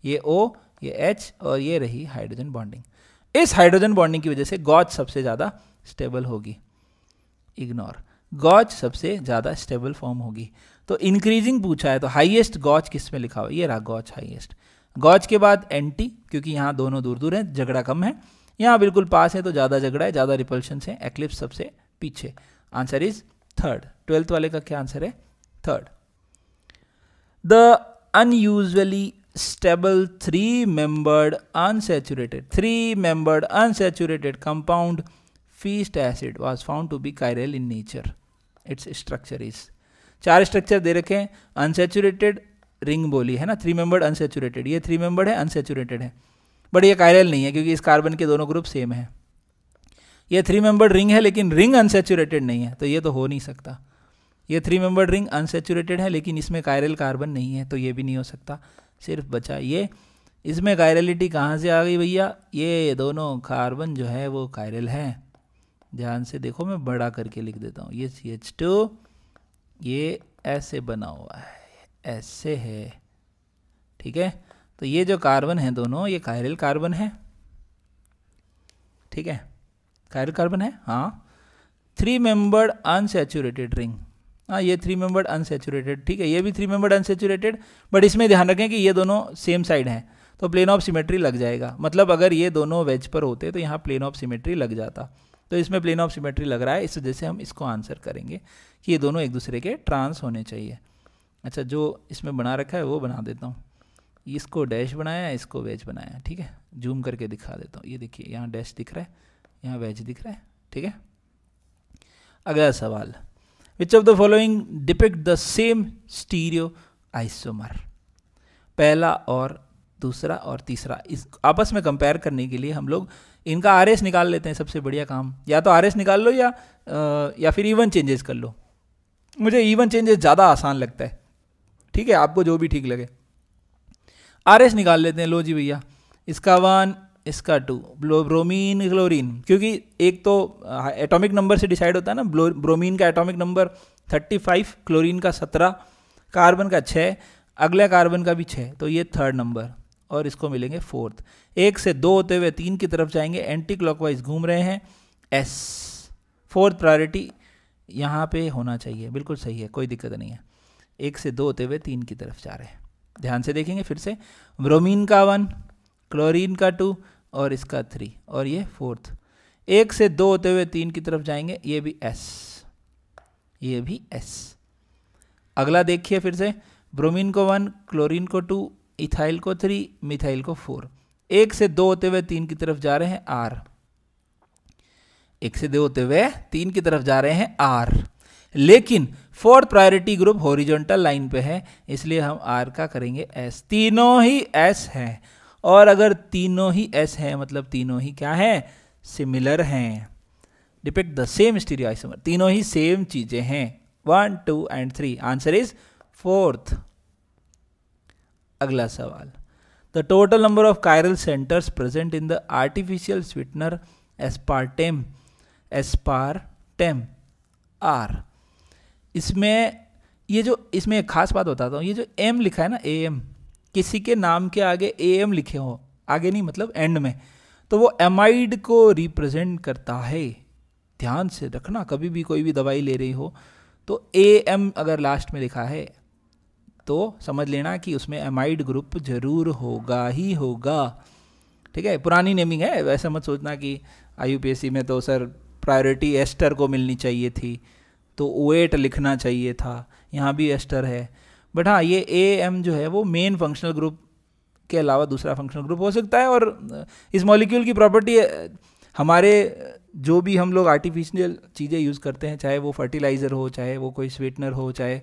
Speaker 1: ये O, ये H और ये रही हाइड्रोजन बॉन्डिंग। इस हाइड्रोजन बॉन्डिंग की वजह से गॉच सबसे ज़्यादा स्टेबल होगी, इग्नोर, गॉच सबसे ज़्यादा स्टेबल फॉर्म होगी। तो इंक्रीजिंग पूछा है, तो हाईएस्ट गॉच किस में लिखा हुआ है? ये रहा गॉच हाईएस्ट। गॉच के बाद एंटी, क्योंकि यहाँ दोनों दूर दूर हैं, झगड़ा कम है, यहाँ बिल्कुल पास है तो ज़्यादा झगड़ा है, ज़्यादा रिपल्शन से एक्लिप्स सबसे पीछे। Answer is third. 12th वाले का क्या आंसर है? Third. The unusually stable 3-membered unsaturated compound feast acid was found to be chiral in nature. Its structure is, 4 structure दे रखे हैं। अनसेचुरेटेड रिंग बोली है ना, 3-membered अनसेचुरेटेड, ये 3-membered है, अनसेचुरेटेड है, बट ये कायरल नहीं है क्योंकि इस कार्बन के दोनों ग्रुप सेम है। ये 3-membered रिंग है लेकिन रिंग अनसेचुरेटेड नहीं है, तो ये तो हो नहीं सकता। ये 3-membered रिंग अनसेचुरेटेड है लेकिन इसमें कायरल कार्बन नहीं है, तो ये भी नहीं हो सकता। सिर्फ बचा ये, इसमें कायरलिटी कहाँ से आ गई भैया? ये दोनों कार्बन जो है वो कायरल है। ध्यान से देखो, मैं बड़ा करके लिख देता हूँ। ये CH2 ये ऐसे बना हुआ है, ऐसे है, ठीक है। तो ये जो कार्बन है दोनों, ये कायरल कार्बन है, ठीक है, कायरल कार्बन है। हाँ, 3-membered अनसेचुरेटेड रिंग, हाँ ये 3-membered अनसेचुरेटेड, ठीक है, ये भी 3-membered अनसेचुरेटेड, बट इसमें ध्यान रखें कि ये दोनों सेम साइड हैं, तो प्लेन ऑफ सिमेट्री लग जाएगा। मतलब अगर ये दोनों वेज पर होते तो यहाँ प्लेन ऑफ सिमेट्री लग जाता, तो इसमें प्लेन ऑफ सिमेट्री लग रहा है, इस वजह से हम इसको आंसर करेंगे कि ये दोनों एक दूसरे के ट्रांस होने चाहिए। अच्छा, जो इसमें बना रखा है वो बना देता हूँ। इसको डैश बनाया, इसको वेज बनाया, ठीक है, जूम करके दिखा देता हूँ। ये देखिए, यहाँ डैश दिख रहा है, यहाँ वेज दिख रहा है, ठीक है। अगला सवाल, विच of the following depict the same stereo isomer? पहला और दूसरा और तीसरा, इस आपस में कंपेयर करने के लिए हम लोग इनका RS निकाल लेते हैं। सबसे बढ़िया काम, या तो RS निकाल लो या फिर इवन चेंजेस कर लो। मुझे इवन चेंजेस ज़्यादा आसान लगता है, ठीक है, आपको जो भी ठीक लगे। RS निकाल लेते हैं। लो जी भैया, इसका 1, इसका 2, ब्रोमीन क्लोरीन, क्योंकि एक तो एटॉमिक नंबर से डिसाइड होता है ना। ब्रोमीन का एटॉमिक नंबर 35, क्लोरीन का 17, कार्बन का 6, अगले कार्बन का भी 6, तो ये 3rd नंबर, और इसको मिलेंगे 4th। 1 से 2 होते हुए 3 की तरफ जाएंगे, एंटी क्लॉकवाइज घूम रहे हैं, S 4th प्रायोरिटी यहाँ पे होना चाहिए, बिल्कुल सही है, कोई दिक्कत नहीं है। 1 से 2 होते हुए 3 की तरफ जा रहे हैं। ध्यान से देखेंगे फिर से, ब्रोमीन का 1, क्लोरीन का 2 और इसका 3, और ये 4th। 1 से 2 होते हुए 3 की तरफ जाएंगे, ये भी S, ये भी S। अगला देखिए फिर से, ब्रोमीन को 1, क्लोरीन को 2, इथाइल को 3, मिथाइल को 4। 1 से 2 होते हुए 3 की तरफ जा रहे हैं, R। 1 से 2 होते हुए 3 की तरफ जा रहे हैं, R, लेकिन 4th priority group horizontal line पे है, इसलिए हम R का करेंगे S। तीनों ही S हैं, और अगर तीनों ही S हैं मतलब तीनों ही क्या हैं? सिमिलर हैं। Depict the same stereo isomer, तीनों ही सेम चीजें हैं। 1, 2 एंड 3, आंसर इज 4th। अगला सवाल, the total number of chiral centres present in the artificial sweetener aspartame R। इसमें ये जो, इसमें एक खास बात बताता हूँ, ये जो M लिखा है ना, AM, किसी के नाम के आगे AM लिखे हो, आगे नहीं मतलब एंड में, तो वो एमाइड को रिप्रेजेंट करता है। ध्यान से रखना, कभी भी कोई भी दवाई ले रही हो तो AM अगर लास्ट में लिखा है तो समझ लेना कि उसमें एमाइड ग्रुप जरूर होगा ही होगा, ठीक है। पुरानी नेमिंग है, वैसा मत सोचना कि IUPAC में तो सर प्रायोरिटी एस्टर को मिलनी चाहिए थी तो OAT लिखना चाहिए था, यहाँ भी एस्टर है, बट हाँ ये AM जो है वो मेन फंक्शनल ग्रुप के अलावा दूसरा फंक्शनल ग्रुप हो सकता है। और इस मॉलिक्यूल की प्रॉपर्टी, हमारे जो भी हम लोग आर्टिफिशियल चीज़ें यूज़ करते हैं, चाहे वो फर्टिलाइज़र हो, चाहे वो कोई स्वीटनर हो, चाहे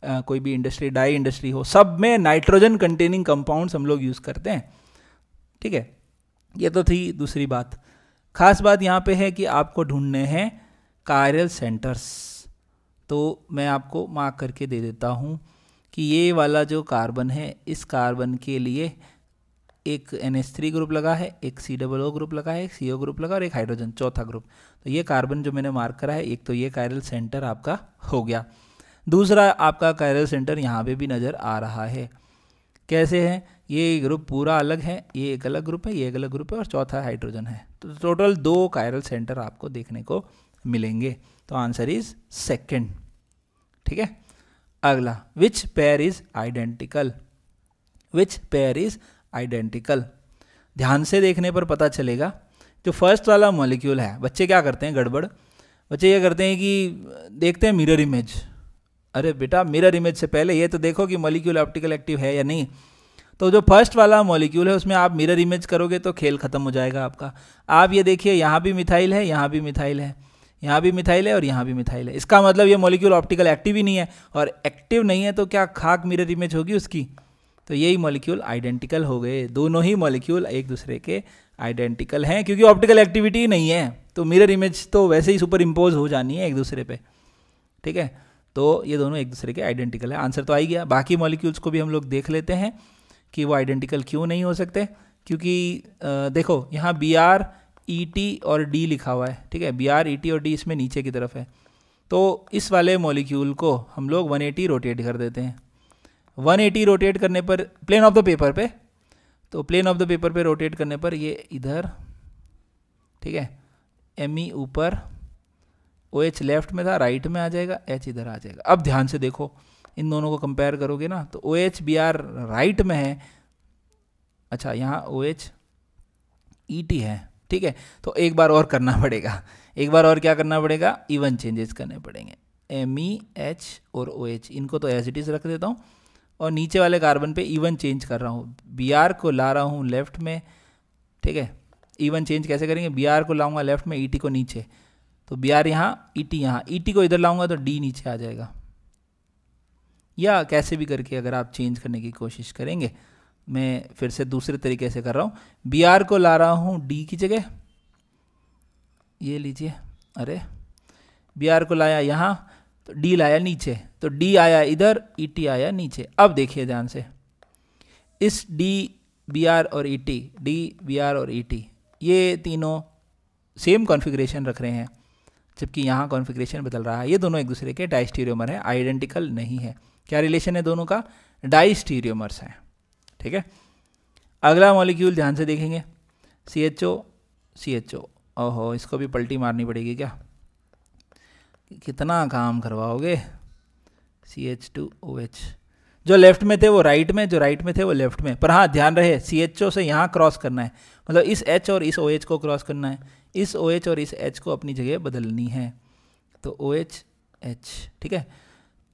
Speaker 1: कोई भी इंडस्ट्री, डाई इंडस्ट्री हो, सब में नाइट्रोजन कंटेनिंग कंपाउंड्स हम लोग यूज़ करते हैं, ठीक है। ये तो थी दूसरी बात। खास बात यहाँ पे है कि आपको ढूंढने हैं कायरल सेंटर्स, तो मैं आपको मार्क करके दे देता हूँ कि ये वाला जो कार्बन है, इस कार्बन के लिए एक NH3 ग्रुप लगा है, एक COO ग्रुप लगा है, एक CO ग्रुप लगा और एक हाइड्रोजन, चौथा ग्रुप। तो ये कार्बन जो मैंने मार्क करा है, एक तो ये कायरल सेंटर आपका हो गया। दूसरा आपका कायरल सेंटर यहाँ पे भी नज़र आ रहा है। कैसे है? ये ग्रुप पूरा अलग है, ये एक अलग ग्रुप है, ये एक अलग ग्रुप है, और चौथा हाइड्रोजन है। तो टोटल 2 कायरल सेंटर आपको देखने को मिलेंगे। तो आंसर इज 2nd, ठीक है। अगला, which pair is identical? Which pair is identical? ध्यान से देखने पर पता चलेगा, जो फर्स्ट वाला मॉलिक्यूल है, बच्चे क्या करते हैं गड़बड़, बच्चे ये करते हैं कि देखते हैं मिरर इमेज। अरे बेटा मिरर इमेज से पहले ये तो देखो कि मॉलिक्यूल ऑप्टिकल एक्टिव है या नहीं। तो जो फर्स्ट वाला मॉलिक्यूल है उसमें आप मिरर इमेज करोगे तो खेल खत्म हो जाएगा आपका। आप ये देखिए यहाँ भी मिथाइल है, यहाँ भी मिथाइल है, यहाँ भी मिथाइल है और यहाँ भी मिथाइल है। इसका मतलब ये मॉलिक्यूल ऑप्टिकल एक्टिव ही नहीं है, और एक्टिव नहीं है तो क्या खाक मिरर इमेज होगी उसकी। तो यही मॉलिक्यूल आइडेंटिकल हो गए, दोनों ही मॉलिक्यूल एक दूसरे के आइडेंटिकल हैं, क्योंकि ऑप्टिकल एक्टिविटी नहीं है तो मिरर इमेज तो वैसे ही सुपर इम्पोज हो जानी है एक दूसरे पे। ठीक है, तो ये दोनों एक दूसरे के आइडेंटिकल है। आंसर तो आ ही गया। बाकी मॉलिक्यूल्स को भी हम लोग देख लेते हैं कि वो आइडेंटिकल क्यों नहीं हो सकते। क्योंकि देखो यहाँ Br ET और D लिखा हुआ है। ठीक है, Br ET और D इसमें नीचे की तरफ है, तो इस वाले मॉलिक्यूल को हम लोग 180 रोटेट कर देते हैं। 180 रोटेट करने पर प्लेन ऑफ द पेपर पे, तो प्लेन ऑफ द पेपर पे रोटेट करने पर ये इधर, ठीक है, Me ऊपर, OH लेफ्ट में था, राइट में आ जाएगा, H इधर आ जाएगा। अब ध्यान से देखो, इन दोनों को कंपेयर करोगे ना तो OH Br राइट में है, अच्छा यहाँ OH ET है। ठीक है, तो एक बार और करना पड़ेगा, एक बार और क्या करना पड़ेगा, इवन चेंजेस करने पड़ेंगे। Me H और OH इनको तो एज इट इज़ रख देता हूँ, और नीचे वाले कार्बन पे इवन चेंज कर रहा हूँ। Br को ला रहा हूँ लेफ्ट में, ठीक है, इवन चेंज कैसे करेंगे, Br को लाऊंगा लेफ्ट में, ET को नीचे, तो Br यहाँ, ET को इधर लाऊंगा तो D नीचे आ जाएगा। या कैसे भी करके अगर आप चेंज करने की कोशिश करेंगे, मैं फिर से दूसरे तरीके से कर रहा हूँ, Br को ला रहा हूँ D की जगह, ये लीजिए, अरे Br को लाया यहाँ तो D लाया नीचे, तो D आया इधर, ET आया नीचे। अब देखिए ध्यान से, इस D Br और ET, D Br और ET ये तीनों सेम कॉन्फ़िगरेशन रख रहे हैं, जबकि यहाँ कॉन्फ़िगरेशन बदल रहा है। ये दोनों एक दूसरे के डाइस्टीरियोमर हैं, आइडेंटिकल नहीं है। क्या रिलेशन है दोनों का, डाइस्टीरियोमर्स हैं। ठीक है, अगला मॉलिक्यूल ध्यान से देखेंगे, CHO। ओहो, इसको भी पलटी मारनी पड़ेगी क्या, कितना काम करवाओगे। CH2OH, जो लेफ्ट में थे वो राइट में, जो राइट में थे वो लेफ्ट में। पर हाँ ध्यान रहे, CHO से यहाँ क्रॉस करना है, मतलब इस H और इस OH को क्रॉस करना है, इस OH और इस H को अपनी जगह बदलनी है, तो OH H। ठीक है,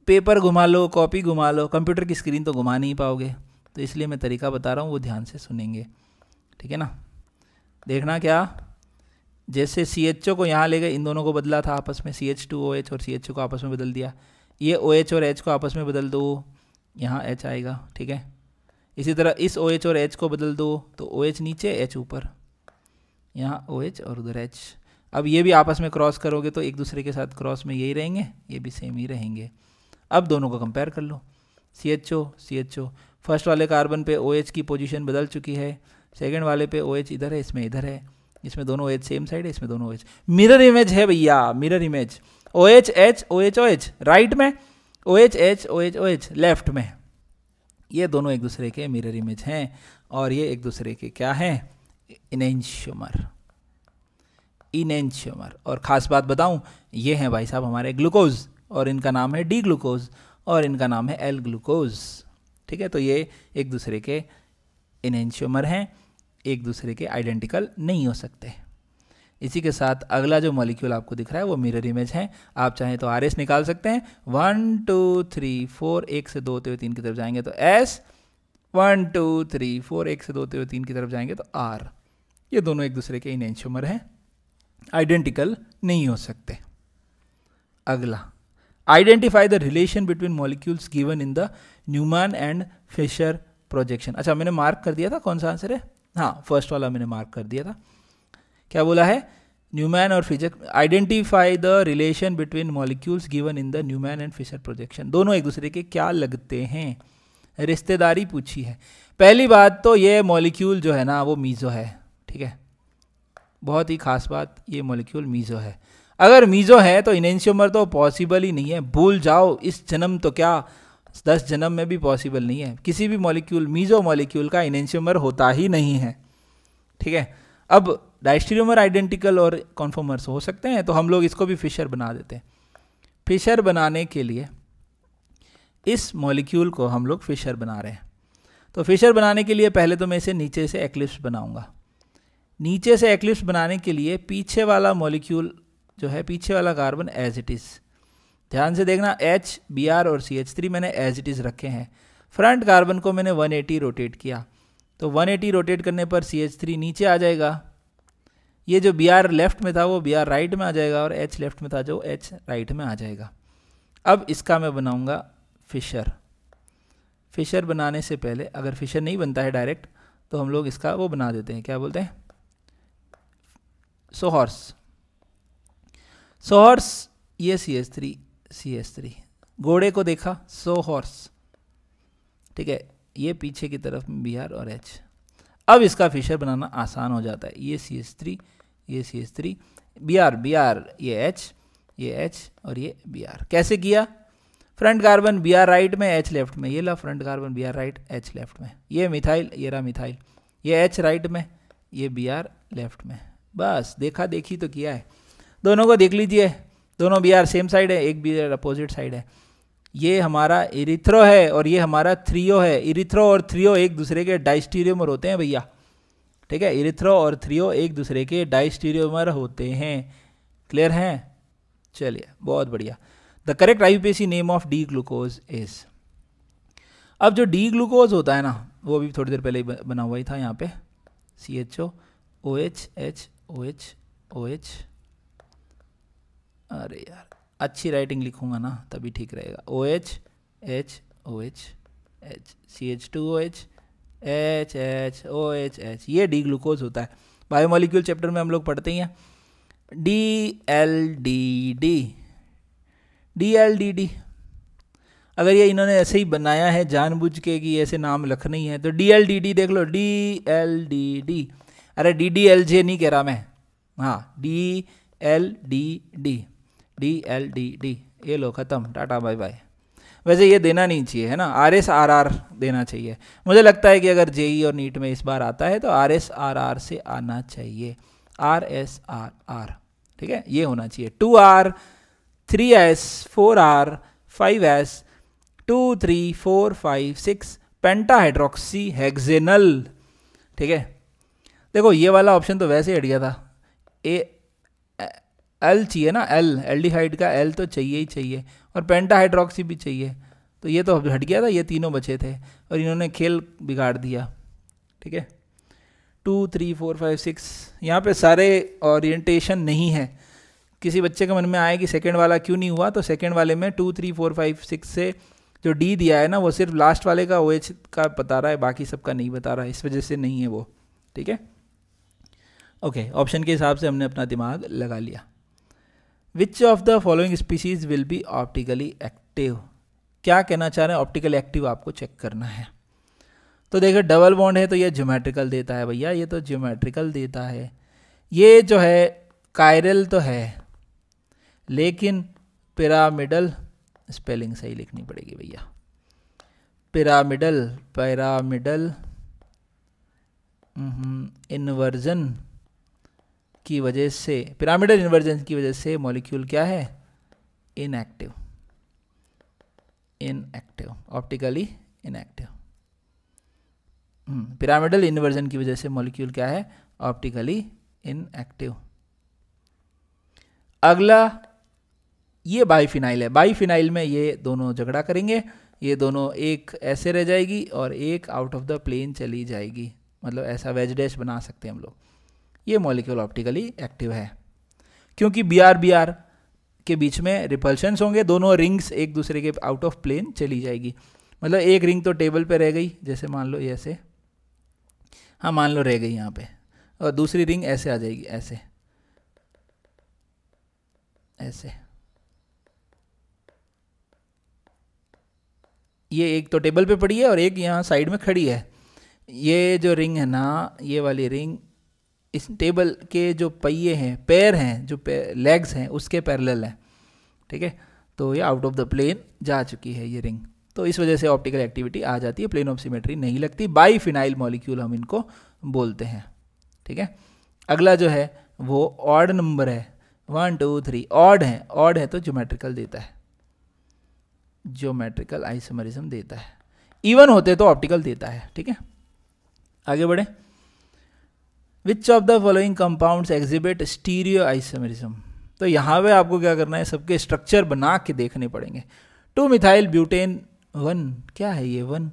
Speaker 1: पेपर घुमा लो, कॉपी घुमा लो, कंप्यूटर की स्क्रीन तो घुमा नहीं पाओगे, तो इसलिए मैं तरीका बता रहा हूँ, वो ध्यान से सुनेंगे। ठीक है ना, देखना क्या, जैसे CHO को यहाँ ले गए, इन दोनों को बदला था आपस में, CH2OH और CHO को आपस में बदल दिया, ये OH और H को आपस में बदल दो, यहाँ H आएगा। ठीक है, इसी तरह इस OH और H को बदल दो, तो OH नीचे, H ऊपर, यहाँ OH और उधर H। अब ये भी आपस में क्रॉस करोगे तो एक दूसरे के साथ क्रॉस में यही रहेंगे, ये भी सेम ही रहेंगे। अब दोनों को कंपेयर कर लो, CHO, फर्स्ट वाले कार्बन पे OH की पोजीशन बदल चुकी है, सेकंड वाले पे OH इधर है, इसमें इधर है, इसमें दोनों OH सेम साइड है, इसमें दोनों OH। मिरर इमेज है भैया, mirror image, OH H OH OH right में, OH H OH OH left में, ये दोनों एक दूसरे के मिरर इमेज हैं, और ये एक दूसरे के क्या हैं, इनेंशियोमर। और ख़ास बात बताऊं, ये हैं भाई साहब हमारे ग्लूकोज, और इनका नाम है डी ग्लूकोज, और इनका नाम है एल ग्लूकोज। ठीक है, तो ये एक दूसरे के इनेंशियोमर हैं, एक दूसरे के आइडेंटिकल नहीं हो सकते। इसी के साथ अगला जो मॉलिक्यूल आपको दिख रहा है वो मिरर इमेज है। आप चाहें तो RS निकाल सकते हैं, 1 2 3 4, 1 से 2 होते हुए 3 की तरफ जाएंगे तो S, 1 2 3 4, 1 से 2 होते हुए 3 की तरफ जाएंगे तो R। ये दोनों एक दूसरे के इनेंशियोमर हैं, आइडेंटिकल नहीं हो सकते। अगला, identify the relation between molecules given in the Newman and Fisher projection. अच्छा, मैंने मार्क कर दिया था कौन सा आंसर है, हाँ फर्स्ट वाला मैंने मार्क कर दिया था। क्या बोला है, न्यूमैन और Fisher, identify the relation between molecules given in the Newman and Fisher projection. दोनों एक दूसरे के क्या लगते हैं, रिश्तेदारी पूछी है। पहली बात तो ये मॉलिक्यूल जो है ना वो मीज़ो है। ठीक है, बहुत ही खास बात, ये मॉलिक्यूल मीज़ो है। अगर मीज़ो है तो इनेंशियोमर तो पॉसिबल ही नहीं है, भूल जाओ, इस जन्म तो क्या 10 जन्म में भी पॉसिबल नहीं है। किसी भी मॉलिक्यूल, मीज़ो मॉलिक्यूल का इनेंशियोमर होता ही नहीं है। ठीक है, अब डायस्टेरियोमर आइडेंटिकल और कॉन्फॉर्मर्स हो सकते हैं, तो हम लोग इसको भी फिशर बना देते हैं। फिशर बनाने के लिए इस मॉलिक्यूल को हम लोग फिशर बना रहे हैं, तो फिशर बनाने के लिए पहले तो मैं इसे नीचे से एक्लिप्स बनाऊंगा। नीचे से एक्लिप्स बनाने के लिए पीछे वाला मॉलिक्यूल जो है पीछे वाला कार्बन एज इट इज़, ध्यान से देखना, H, Br और CH3 मैंने एज इट इज़ रखे हैं। फ्रंट कार्बन को मैंने 180 रोटेट किया, तो 180 रोटेट करने पर CH3 नीचे आ जाएगा, ये जो Br लेफ्ट में था वो Br राइट में आ जाएगा, और H लेफ्ट में था जो H राइट में आ जाएगा। अब इसका मैं बनाऊंगा फिशर। फिशर बनाने से पहले, अगर फिशर नहीं बनता है डायरेक्ट, तो हम लोग इसका वो बना देते हैं, क्या बोलते हैं, सोहॉर्स। सोहॉर्स, ये CH3 घोड़े को देखा, सोहॉर्स, ठीक है, ये पीछे की तरफ Br और H। अब इसका फिशर बनाना आसान हो जाता है, ये CH3, ये CH3, Br, ये H और ये Br। कैसे किया, फ्रंट कार्बन Br राइट में, H लेफ्ट में, ये ला front carbon Br right, H left में, ये मिथाइल, ये रहा मिथाइल, ये H राइट में, ये Br लेफ्ट में। बस देखा देखी तो किया है, दोनों को देख लीजिए, दोनों Br सेम साइड है, एक Br अपोजिट साइड है। ये हमारा इरिथ्रो है और ये हमारा थ्रियो है। इरिथ्रो और थ्रियो एक दूसरे के डाइस्टीरियोमर होते हैं भैया, ठीक है, इरिथ्रो और थ्रियो एक दूसरे के डाइस्टीरियोमर होते हैं। क्लियर हैं? चलिए बहुत बढ़िया। The correct IUPAC name of D glucose is. अब जो डी ग्लूकोज होता है ना, वो भी थोड़ी देर पहले ही बना हुआ ही था यहाँ पे, CHO OH H OH OH, अरे यार अच्छी राइटिंग लिखूंगा ना तभी ठीक रहेगा, OH H OH H CH2OH H H OH H, ये डी ग्लूकोज होता है। बायोमोलिक्यूल चैप्टर में हम लोग पढ़ते ही हैं। DLDD, अगर ये इन्होंने ऐसे ही बनाया है जानबूझ के कि ऐसे नाम लिखना ही है, तो DLDD देख लो, DLDD, अरे DDLJ नहीं कह रहा मैं, हाँ DLDD, ये लो ख़त्म, टाटा बाय बाय। वैसे ये देना नहीं चाहिए है ना, RSRR देना चाहिए। मुझे लगता है कि अगर JEE और नीट में इस बार आता है तो RSRR से आना चाहिए, RSRR, ठीक है, ये होना चाहिए। 2R 3S 4R 5S 2 3 4 5 6 पेंटाहाइड्रोक्सी hexanal, ठीक है। देखो ये वाला ऑप्शन तो वैसे हट गया था, L चाहिए ना, एल्डिहाइड का L तो चाहिए ही चाहिए, और पेंटाहाइड्रोक्सी भी चाहिए, तो ये तो हट गया था, ये तीनों बचे थे और इन्होंने खेल बिगाड़ दिया, ठीक है। 2 3 4 5 6 यहाँ पे सारे ओरिएंटेशन नहीं है। किसी बच्चे के मन में आए कि सेकंड वाला क्यों नहीं हुआ, तो सेकंड वाले में 2 3 4 5 6 से जो D दिया है ना, वो सिर्फ लास्ट वाले का OH का बता रहा है, बाकी सबका नहीं बता रहा है, इस वजह से नहीं है वो, ठीक है। ओके, ऑप्शन के हिसाब से हमने अपना दिमाग लगा लिया। विच of the following species will be optically active, क्या कहना चाह रहे हैं, ऑप्टिकली एक्टिव आपको चेक करना है। तो देखो डबल बॉन्ड है तो ये ज्योमेट्रिकल देता है भैया, ये तो ज्योमेट्रिकल देता है। ये जो है कायरल तो है, लेकिन पिरामिडल, स्पेलिंग सही लिखनी पड़ेगी भैया, पिरामिडल इन्वर्जन की वजह से, पिरामिडल इन्वर्जन की वजह से मॉलिक्यूल क्या है, inactive, optically inactive. Pyramidal inversion की वजह से मॉलिक्यूल क्या है, ऑप्टिकली इनएक्टिव। अगला ये बाइफिनाइल है, बाइफिनाइल में ये दोनों झगड़ा करेंगे, ये दोनों एक ऐसे रह जाएगी और एक आउट ऑफ द प्लेन चली जाएगी, मतलब ऐसा वेज डैश बना सकते हैं हम लोग। ये मॉलिक्यूल ऑप्टिकली एक्टिव है क्योंकि BR के बीच में रिपल्शंस होंगे, दोनों रिंग्स एक दूसरे के आउट ऑफ प्लेन चली जाएगी। मतलब एक रिंग तो टेबल पे रह गई, जैसे मान लो ये ऐसे, हाँ मान लो रह गई यहाँ पे, और दूसरी रिंग ऐसे आ जाएगी, ऐसे ऐसे। ये एक तो टेबल पे पड़ी है और एक यहाँ साइड में खड़ी है। ये जो रिंग है ना, ये वाली रिंग इस टेबल के जो पहिए हैं, पैर हैं, जो लेग्स हैं उसके पैरेलल है, ठीक है। तो ये आउट ऑफ द प्लेन जा चुकी है ये रिंग, तो इस वजह से ऑप्टिकल एक्टिविटी आ जाती है, प्लेन ऑफ सिमेट्री नहीं लगती। बाइफिनाइल मॉलिक्यूल हम इनको बोलते हैं, ठीक है। अगला जो है वो ऑड नंबर है, 1 2 3 ऑड है तो ज्योमेट्रिकल देता है, ज्योमेट्रिकल आइसोमरिज्म देता है। इवन होते तो ऑप्टिकल देता है, ठीक है। आगे बढ़े। विच of the following compounds exhibit stereo isomerism, तो यहाँ पे आपको क्या करना है, सबके स्ट्रक्चर बना के देखने पड़ेंगे। 2 मिथाइल ब्यूटेन 1, क्या है ये 1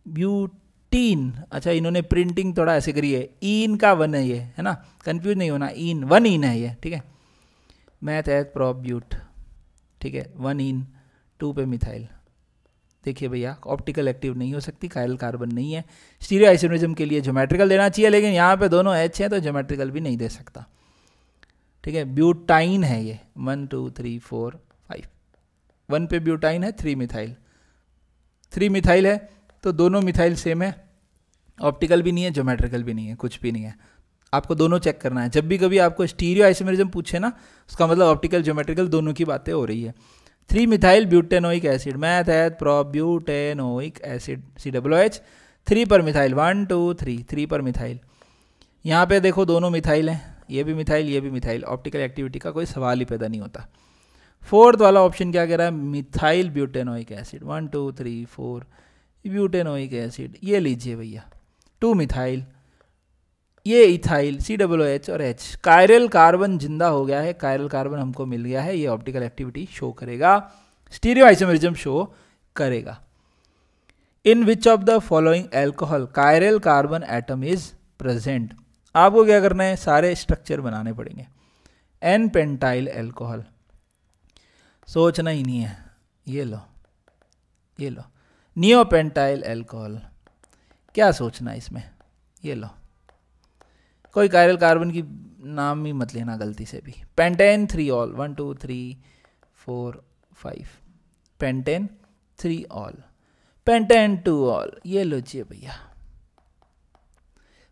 Speaker 1: ब्यूटीन, अच्छा इन्होंने प्रिंटिंग थोड़ा ऐसे करी है, ईन का 1 है ये, है ना, कंफ्यूज नहीं होना, ईन 1 ईन है ये, ठीक है। मैथ एथ प्रॉप ब्यूट, ठीक है, 1 ईन 2 पे मिथाइल। देखिए भैया ऑप्टिकल एक्टिव नहीं हो सकती, कायरल कार्बन नहीं है। स्टीरियो आइसोमरिज्म के लिए ज्योमेट्रिकल देना चाहिए, लेकिन यहाँ पे दोनों H हैं तो ज्योमेट्रिकल भी नहीं दे सकता, ठीक है। ब्यूटाइन है ये 1 2 3 4 5, 1 पे ब्यूटाइन है, 3 मिथाइल, 3 मिथाइल है तो दोनों मिथाइल सेम है, ऑप्टिकल भी नहीं है, ज्योमेट्रिकल भी नहीं है, कुछ भी नहीं है। आपको दोनों चेक करना है। जब भी कभी आपको स्टीरियो आइसोमरिज्म पूछे ना, उसका मतलब ऑप्टिकल ज्योमेट्रिकल दोनों की बातें हो रही है। 3 मिथाइल ब्यूटेनोइक एसिड, मैथ है प्रो ब्यूटेनोइक एसिड COOH, 3 पर मिथाइल, 1 2 3, 3 पर मिथाइल। यहाँ पे देखो दोनों मिथाइल हैं, ये भी मिथाइल ये भी मिथाइल, ऑप्टिकल एक्टिविटी का कोई सवाल ही पैदा नहीं होता। 4th वाला ऑप्शन क्या कह रहा है, methyl butanoic acid, 1 2 3 4 butanoic acid, ये लीजिए भैया 2 मिथाइल, ये इथाइल COOH और H, कायरल कार्बन जिंदा हो गया है, कायरल कार्बन हमको मिल गया है, ये ऑप्टिकल एक्टिविटी शो करेगा, स्टीरियो आइसोमरिज्म शो करेगा। In which of the following alcohol chiral carbon atom is present, आपको क्या करना है, सारे स्ट्रक्चर बनाने पड़ेंगे। N पेंटाइल एल्कोहल, सोचना ही नहीं है, ये लो ये लो। नियोपेंटाइल एल्कोहल, क्या सोचना है इसमें, ये लो। कोई कायरल कार्बन की नाम ही मत लेना गलती से भी। Pentane 3 all, 1 2 3 4 5, pentane 3 all, pentane 2 all, ये लो जी भैया।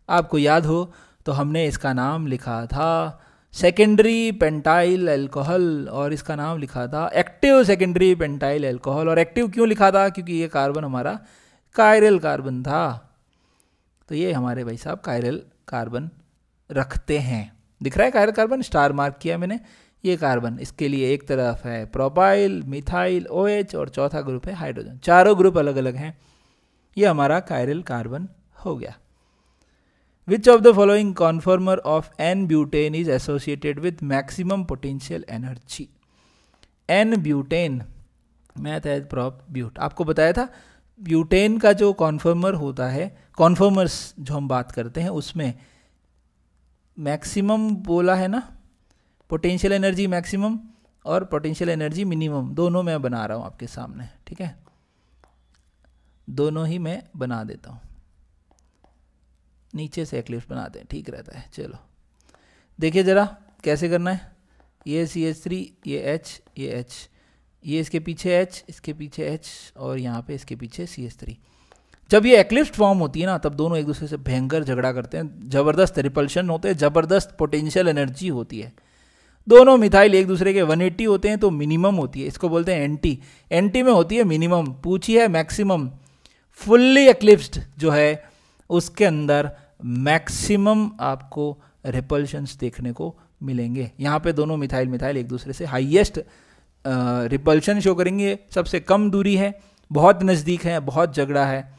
Speaker 1: आपको याद हो तो हमने इसका नाम लिखा था सेकेंडरी पेंटाइल एल्कोहल, और इसका नाम लिखा था एक्टिव सेकेंडरी पेंटाइल एल्कोहल। और एक्टिव क्यों लिखा था, क्योंकि ये कार्बन हमारा कायरल कार्बन था, तो ये हमारे भाई साहब कायरल कार्बन रखते हैं। दिख रहा है कायरल कार्बन, स्टार मार्क किया मैंने, ये कार्बन, इसके लिए एक तरफ है प्रोपाइल, मिथाइल, OH और चौथा ग्रुप है हाइड्रोजन, चारों ग्रुप अलग अलग हैं, ये हमारा कायरल कार्बन हो गया। Which of the following conformer of N-butane is associated with maximum potential energy? N-butane, math है प्रॉप ब्यूट, आपको बताया था ब्यूटेन का जो कॉन्फर्मर होता है, कॉन्फर्मर्स जो हम बात करते हैं उसमें मैक्सिमम बोला है ना, पोटेंशियल एनर्जी मैक्सिमम और पोटेंशियल एनर्जी मिनिमम, दोनों मैं बना रहा हूँ आपके सामने, ठीक है, दोनों ही मैं बना देता हूँ, नीचे से एक्लिप्स बनाते हैं, ठीक रहता है। चलो देखिए ज़रा कैसे करना है, ये CH3, ये H, ये H, ये इसके पीछे H, इसके पीछे H और यहाँ पे इसके पीछे CH3। जब ये एक्लिप्स फॉर्म होती है ना, तब दोनों एक दूसरे से भयंकर झगड़ा करते हैं, ज़बरदस्त रिपल्शन होते हैं, ज़बरदस्त पोटेंशियल एनर्जी होती है। दोनों मिथाइल एक दूसरे के 180 होते हैं तो मिनिमम होती है, इसको बोलते हैं एंटी, एंटी में होती है मिनिमम, पूछी है मैक्सिमम। फुल्ली एक्लिप्स्ड जो है उसके अंदर मैक्सिमम आपको रिपल्शंस देखने को मिलेंगे। यहाँ पे दोनों मिथाइल मिथाइल एक दूसरे से हाईएस्ट रिपल्शन शो करेंगे, सबसे कम दूरी है, बहुत नज़दीक है, बहुत झगड़ा है,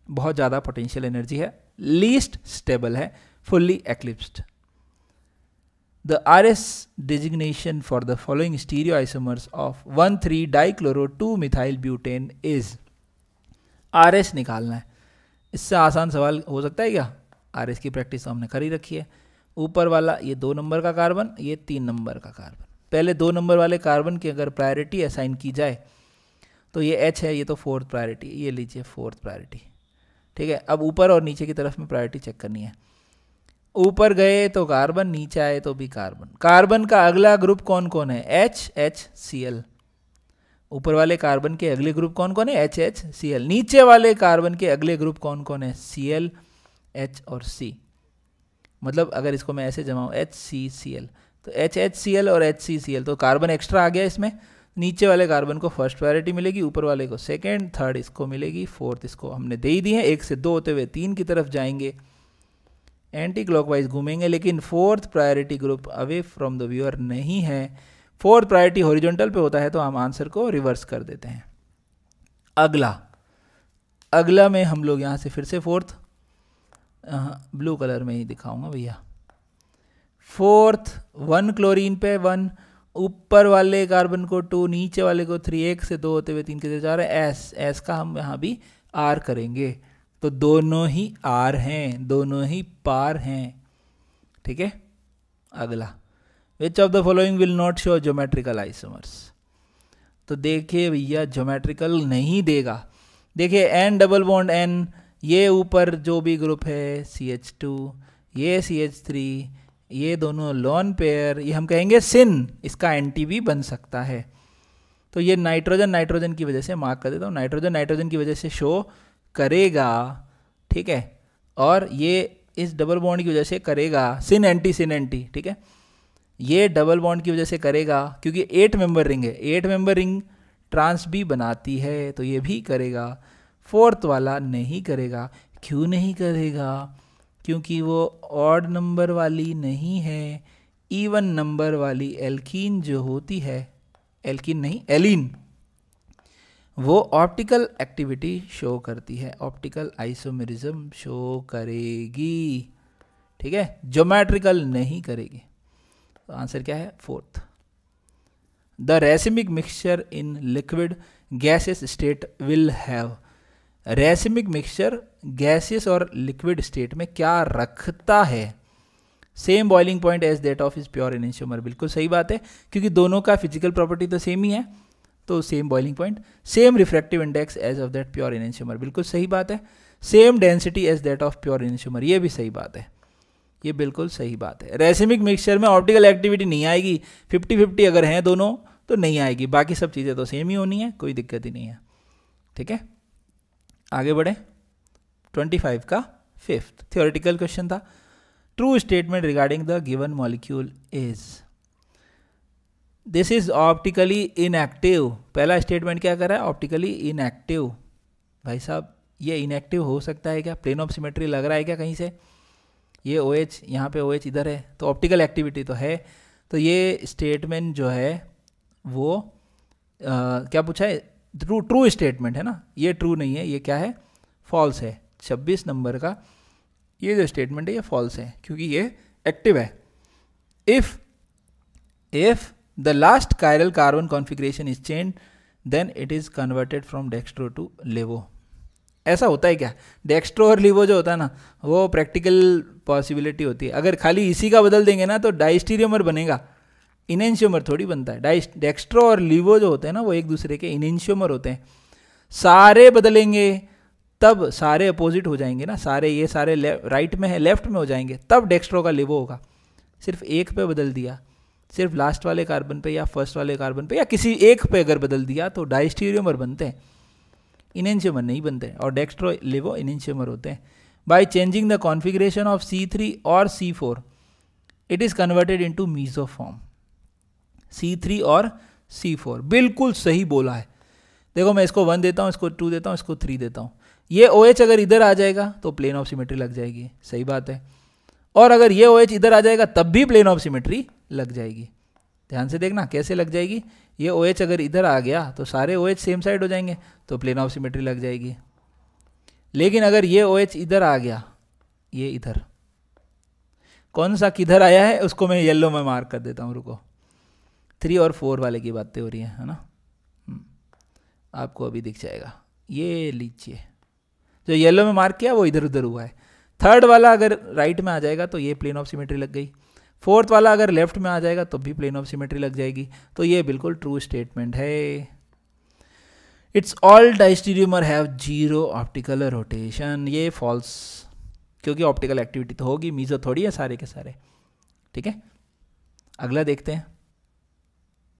Speaker 1: बहुत ज़्यादा पोटेंशियल एनर्जी है, लीस्ट स्टेबल है, fully eclipsed. The RS designation for the following stereoisomers of one three dichloro two methyl butane is, RS निकालना है। इससे आसान सवाल हो सकता है क्या, RS की प्रैक्टिस तो हमने कर ही रखी है। ऊपर वाला ये 2 नंबर का कार्बन, ये 3 नंबर का कार्बन, पहले 2 नंबर वाले कार्बन की अगर प्रायोरिटी असाइन की जाए तो ये H है, ये तो 4th प्रायोरिटी, ये लीजिए 4th प्रायोरिटी, ठीक है। अब ऊपर और नीचे की तरफ में प्रायोरिटी चेक करनी है, ऊपर गए तो कार्बन, नीचे आए तो भी कार्बन। कार्बन का अगला ग्रुप कौन कौन है, HHCl, ऊपर वाले कार्बन के अगले ग्रुप कौन कौन है, HHCl, नीचे वाले कार्बन के अगले ग्रुप कौन कौन है, Cl, H और C। मतलब अगर इसको मैं ऐसे जमाऊँ HCCl तो HHCl और HCCl, तो कार्बन एक्स्ट्रा आ गया इसमें, नीचे वाले कार्बन को फर्स्ट प्रायोरिटी मिलेगी, ऊपर वाले को सेकेंड, थर्ड इसको मिलेगी, फोर्थ इसको हमने दे ही दी है। 1 से 2 होते हुए 3 की तरफ जाएंगे, एंटी क्लॉकवाइज घूमेंगे, लेकिन 4th priority group away from the viewer नहीं है। 4th प्रायोरिटी हॉरिजॉन्टल पे होता है तो हम आंसर को रिवर्स कर देते हैं। अगला में हम लोग यहाँ से फिर से 4th ब्लू कलर में ही दिखाऊंगा भैया, फोर्थ 1 क्लोरीन पे 1, ऊपर वाले कार्बन को 2, नीचे वाले को 3, 1 से 2 होते हुए 3 के 4 है, एस का हम यहाँ भी आर करेंगे, तो दोनों ही आर हैं, दोनों ही पार हैं। ठीक है, अगला, विच of the following will not show geometrical isomers. तो देखिए भैया ज्योमेट्रिकल नहीं देगा। देखिए एन डबल बॉन्ड एन, ये ऊपर जो भी ग्रुप है CH2, ये CH3, ये दोनों लॉन पेयर, ये हम कहेंगे सिन, इसका एंटी भी बन सकता है। तो ये नाइट्रोजन की वजह से मार्क कर देता हूँ, नाइट्रोजन की वजह से शो करेगा। ठीक है, और ये इस डबल बॉन्ड की वजह से करेगा सिन एंटी। ठीक है, ये डबल बॉन्ड की वजह से करेगा क्योंकि 8 मेंबर रिंग है, 8 मेंबर रिंग ट्रांस भी बनाती है, तो ये भी करेगा। फोर्थ वाला नहीं करेगा। क्यों नहीं करेगा? क्योंकि वो ऑड नंबर वाली नहीं है, इवन नंबर वाली एल्कीन जो होती है, एल्कीन नहीं एलीन, वो ऑप्टिकल एक्टिविटी शो करती है, ऑप्टिकल आइसोमेरिज्म शो करेगी। ठीक है, ज्योमेट्रिकल नहीं करेगी। तो आंसर क्या है? Fourth. The racemic mixture in liquid gases state will have, racemic mixture gases और लिक्विड स्टेट में क्या रखता है? Same boiling point as that of is pure enantiomer. बिल्कुल सही बात है, क्योंकि दोनों का फिजिकल प्रॉपर्टी तो सेम ही है, तो same boiling point. Same refractive index as of that pure enantiomer, बिल्कुल सही बात है। Same density as that of pure enantiomer, ये भी सही बात है, ये बिल्कुल सही बात है। रेसिमिक मिक्सचर में ऑप्टिकल एक्टिविटी नहीं आएगी, 50-50 अगर हैं दोनों तो नहीं आएगी, बाकी सब चीज़ें तो सेम ही होनी है, कोई दिक्कत ही नहीं है। ठीक है, आगे बढ़े। 25 का फिफ्थ थियोरेटिकल क्वेश्चन था, true statement regarding the given molecule is, this is optically inactive. पहला स्टेटमेंट क्या कर रहा है? Optically inactive. भाई साहब ये इनएक्टिव हो सकता है क्या? प्लेन ऑफ सिमेट्री लग रहा है क्या कहीं से? ये OH, यहाँ पे OH इधर है, तो ऑप्टिकल एक्टिविटी तो है। तो ये स्टेटमेंट जो है वो क्या पूछा है? ट्रू स्टेटमेंट है ना, ये ट्रू नहीं है, ये क्या है? फॉल्स है। 26 नंबर का ये जो स्टेटमेंट है ये फॉल्स है, क्योंकि ये एक्टिव है। If the last chiral carbon configuration is change then it is converted from dextro to levo. ऐसा होता है क्या? डेक्स्ट्रो और लिवो जो होता है ना, वो प्रैक्टिकल पॉसिबिलिटी होती है। अगर खाली इसी का बदल देंगे ना तो डाइस्टीरियोमर बनेगा, इनेंशियोमर थोड़ी बनता है। डेक्स्ट्रो और लिवो जो होते हैं ना वो एक दूसरे के इनेंशियोमर होते हैं। सारे बदलेंगे तब सारे अपोजिट हो जाएंगे ना, सारे ये सारे राइट में है लेफ्ट में हो जाएंगे, तब डेक्स्ट्रो का लिवो होगा। सिर्फ एक पे बदल दिया, सिर्फ लास्ट वाले कार्बन पे या फर्स्ट वाले कार्बन पे या किसी एक पे अगर बदल दिया तो डाइस्टीरियोमर बनते हैं, इनेंशियोमर नहीं बनते। और डेक्स्ट्रो लिवो इनेंशियोमर होते हैं। By changing the configuration of C3 और C4 it is converted into mesoform. C3 और C4 बिल्कुल सही बोला है। देखो मैं इसको 1 देता हूँ, इसको 2 देता हूँ, इसको 3 देता हूँ। ये OH अगर इधर आ जाएगा तो प्लेन ऑफ सिमेट्री लग जाएगी, सही बात है। और अगर ये OH इधर आ जाएगा तब भी प्लेन ऑफ सिमेट्री लग जाएगी। ध्यान से देखना कैसे लग जाएगी। ये OH अगर इधर आ गया तो सारे OH सेम साइड हो जाएंगे, तो प्लेन ऑफ सिमेट्री लग जाएगी। लेकिन अगर ये OH इधर आ गया, ये इधर, कौन सा किधर आया है उसको मैं येलो में मार्क कर देता हूँ, रुको। 3 और 4 वाले की बातें हो रही हैं, है ना। आपको अभी दिख जाएगा, ये लीजिए जो येलो में मार्क किया वो इधर उधर हुआ है। थर्ड वाला अगर राइट में आ जाएगा तो ये प्लेन ऑफ सिमेट्री लग गई। फोर्थ वाला अगर लेफ्ट में आ जाएगा तो भी प्लेन ऑफ सिमेट्री लग जाएगी। तो ये बिल्कुल ट्रू स्टेटमेंट है। It's all diastereomer have 0 optical rotation, ये फॉल्स, क्योंकि ऑप्टिकल एक्टिविटी तो होगी, मीजो थोड़ी है सारे के सारे। ठीक है, अगला देखते हैं।